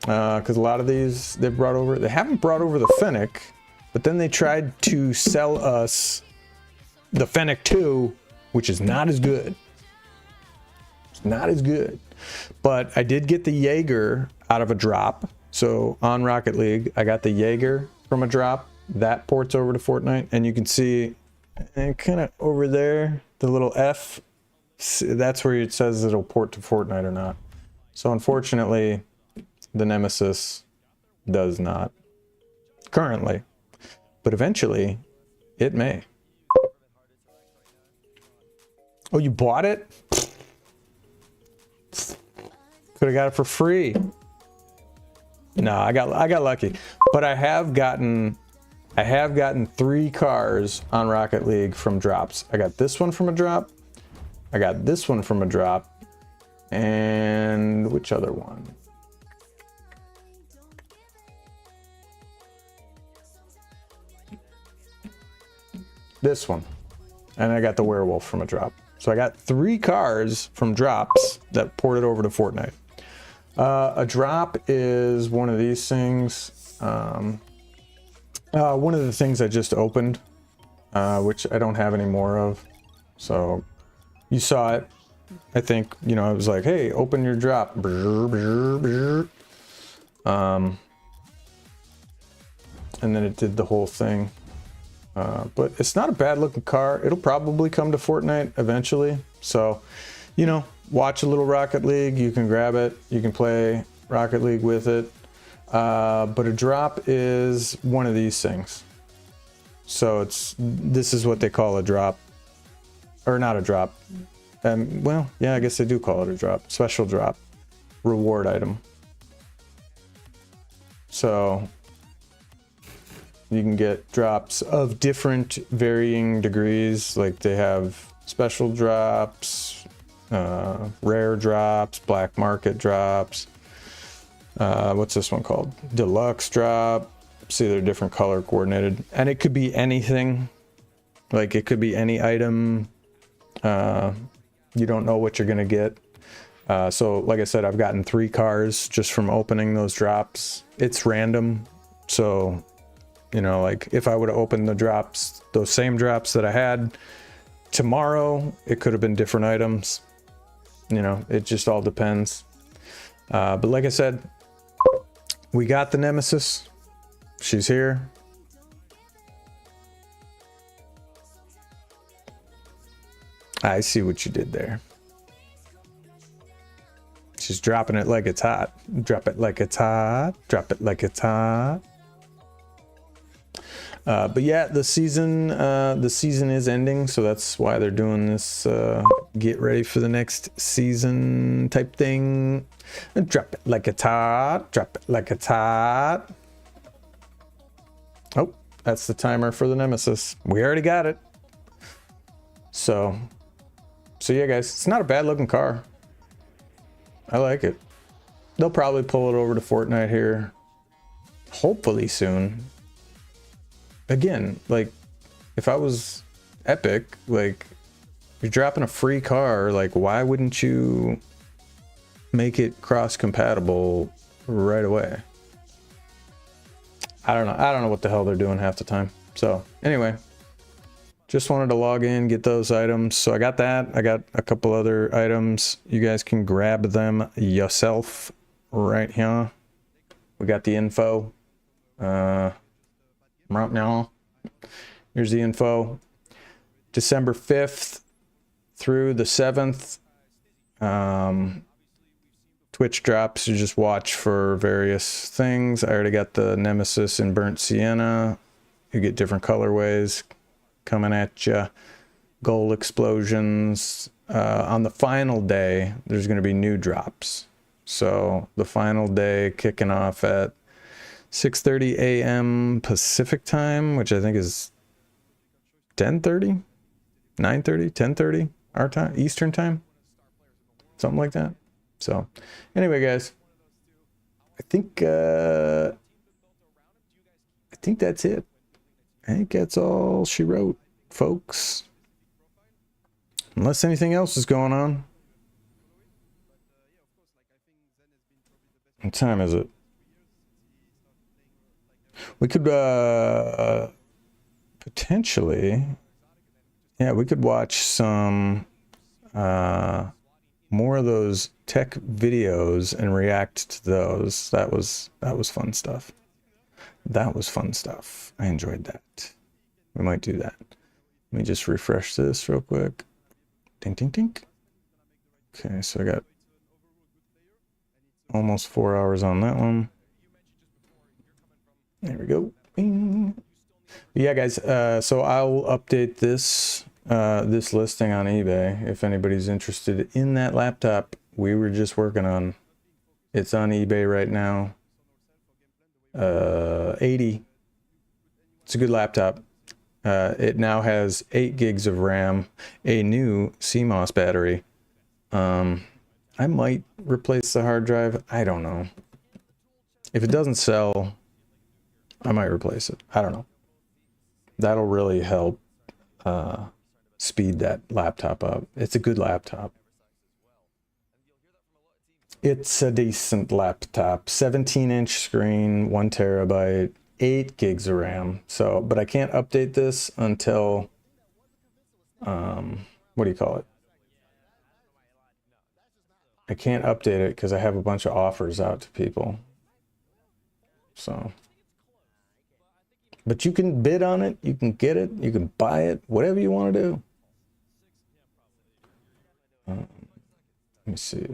Because a lot of these they've brought over. They haven't brought over the Fennec. But then they tried to sell us the Fennec 2, which is not as good. It's not as good. But I did get the Jaeger out of a drop. So on Rocket League, I got the Jaeger from a drop. That ports over to Fortnite. And you can see kind of over there, the little F. That's where it says it'll port to Fortnite or not. So unfortunately, the Nemesis does not currently. But eventually, it may. Oh, you bought it? Could have got it for free. No, I got lucky. But I have gotten 3 cars on Rocket League from drops. I got this one from a drop. I got this one from a drop. And which other one? This one. And I got the werewolf from a drop. So I got 3 cars from drops that ported over to Fortnite. A drop is one of these things. One of the things I just opened, which I don't have any more of. So you saw it. I think, you know, it was like, hey, open your drop. And then it did the whole thing. But it's not a bad looking car. It'll probably come to Fortnite eventually. So, you know, watch a little Rocket League. You can grab it. You can play Rocket League with it. But a drop is one of these things. So this is what they call a drop. Or not a drop. Well, yeah, I guess they do call it a drop. Special drop. Reward item. So you can get drops of different varying degrees. Like they have special drops, rare drops, black market drops. What's this one called? Deluxe drop. See, they're different color coordinated. And it could be anything. Like it could be any item. You don't know what you're going to get. So like I said, I've gotten 3 cars just from opening those drops. It's random. So, you know, like if I would have opened the drops, those same drops that I had tomorrow, it could have been different items. You know, it just all depends. But like I said, we got the Nemesis. She's here. I see what you did there. She's dropping it like it's hot. Drop it like it's hot. Drop it like it's hot. But yeah, the season is ending, so that's why they're doing this get ready for the next season type thing. Drop it like it's hot. Drop it like it's hot. Oh, that's the timer for the Nemesis. We already got it. So yeah, guys, it's not a bad looking car. I like it. They'll probably pull it over to Fortnite here, hopefully soon. Again, like, if I was Epic, like, you're dropping a free car, like, why wouldn't you make it cross-compatible right away? I don't know what the hell they're doing half the time. So, anyway. Just wanted to log in, get those items. So I got that. I got a couple other items. You guys can grab them yourself right here. We got the info. Right now. Here's the info. December 5th through the 7th. Twitch drops. You just watch for various things. I already got the Nemesis in Burnt Sienna. You get different colorways coming at you. Gold explosions. On the final day, there's going to be new drops. So the final day kicking off at 6:30 a.m. Pacific time, which I think is 10:30, 9:30, 10:30 our time, Eastern time, something like that. So anyway, guys, I think that's it. I think that's all she wrote, folks. Unless anything else is going on. What time is it? We could potentially, yeah, we could watch some more of those tech videos and react to those. That was fun stuff. That was fun stuff. I enjoyed that. We might do that. Let me just refresh this real quick. Ding, ding, ding. Okay, so I got almost 4 hours on that one. There we go. Bing. Yeah, guys. So I'll update this this listing on eBay if anybody's interested in that laptop we were just working on. It's on eBay right now. 80. It's a good laptop. It now has 8 gigs of RAM, a new CMOS battery. I might replace the hard drive. I don't know. If it doesn't sell, I might replace it. I don't know. That'll really help speed that laptop up. It's a good laptop. It's a decent laptop. 17-inch screen, 1 terabyte, 8 gigs of RAM. So, but I can't update this until, what do you call it? I can't update it because I have a bunch of offers out to people. So, but you can bid on it, you can get it, you can buy it, whatever you want to do. Let me see.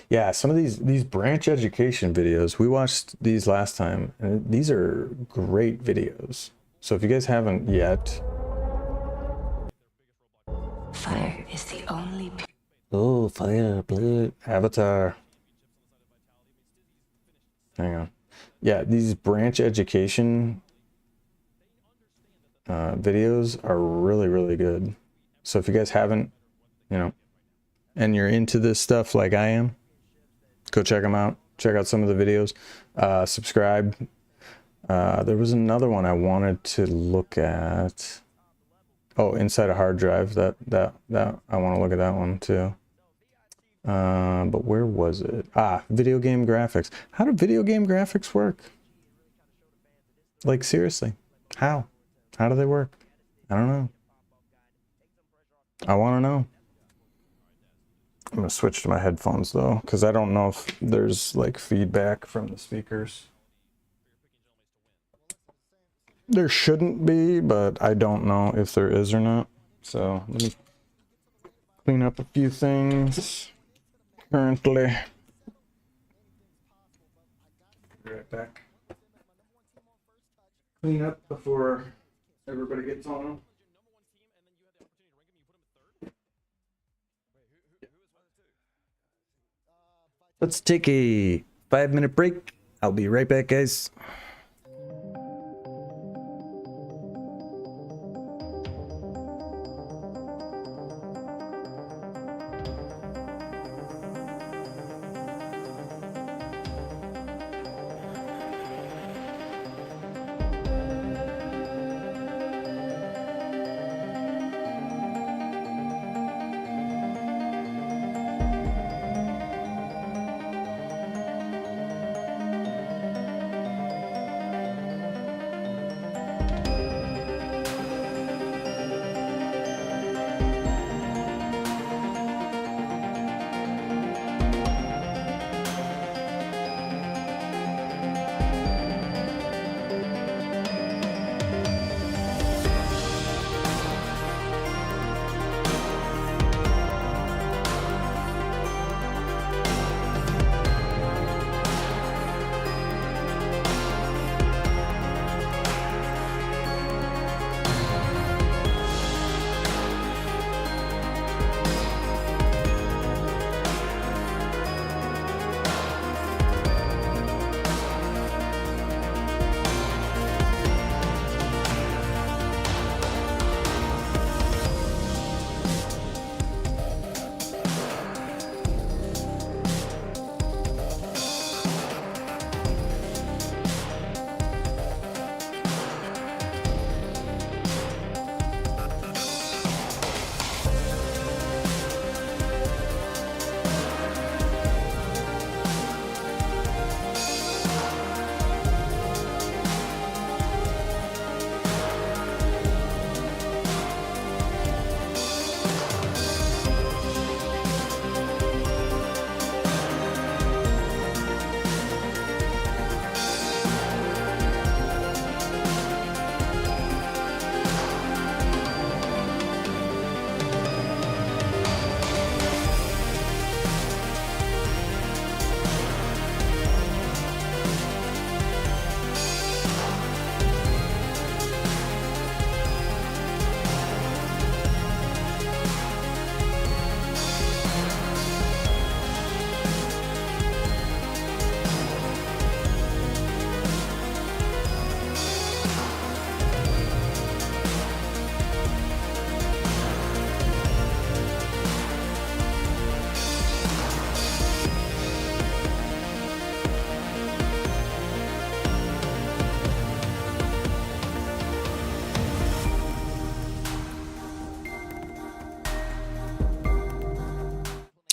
Yeah, some of these branch education videos, we watched these last time, and these are great videos. So if you guys haven't yet. Fire is the only... Oh, fire, blood. Avatar. Hang on. Yeah, these branch education videos are really, really good. So if you guys haven't, you know, and you're into this stuff like I am, go check them out. Check out some of the videos. Subscribe. There was another one I wanted to look at. Oh, inside a hard drive. That I want to look at that one too. But where was it? Video game graphics. How do video game graphics work? Like, seriously, how do they work? I don't know. I want to know. I'm gonna switch to my headphones though, because I don't know if there's like feedback from the speakers. There shouldn't be, but I don't know if there is or not. So let me clean up a few things currently. Be right back. Clean up before everybody gets on. Let's take a 5-minute break. I'll be right back, guys.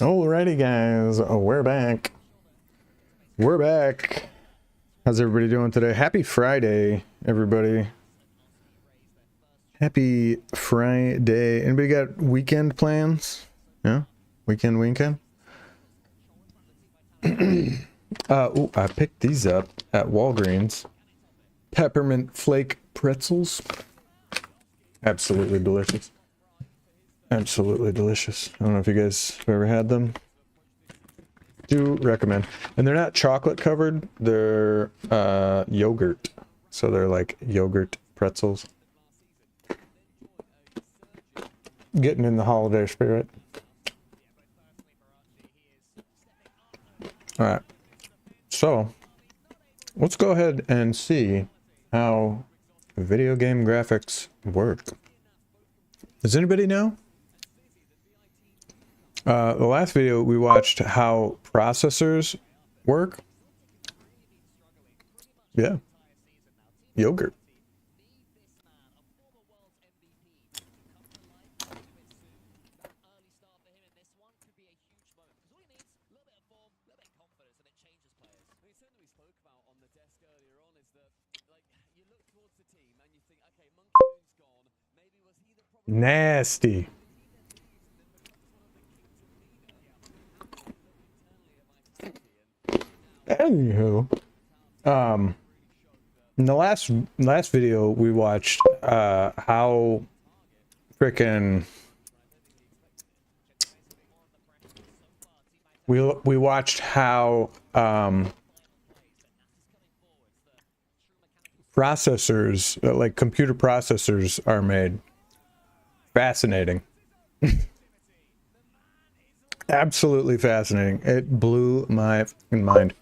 Alrighty, guys, we're back. We're back. How's everybody doing today? Happy Friday, everybody. Happy Friday. Anybody got weekend plans? Yeah? Weekend? Ooh, I picked these up at Walgreens. Peppermint flake pretzels. Absolutely delicious. Absolutely delicious. I don't know if you guys have ever had them. Do recommend. And they're not chocolate covered, they're yogurt. So they're like yogurt pretzels. Getting in the holiday spirit. Alright. So let's go ahead and see how video game graphics work. Does anybody know? The last video we watched how processors work. Yeah. Yogurt. Nasty. Anywho, in the last video we watched how frickin' we watched how processors, like computer processors, are made. Fascinating. Absolutely fascinating. It blew my fucking mind.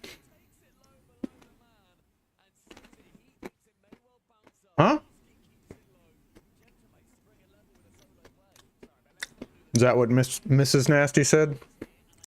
Huh? Is that what Mrs. Nasty said?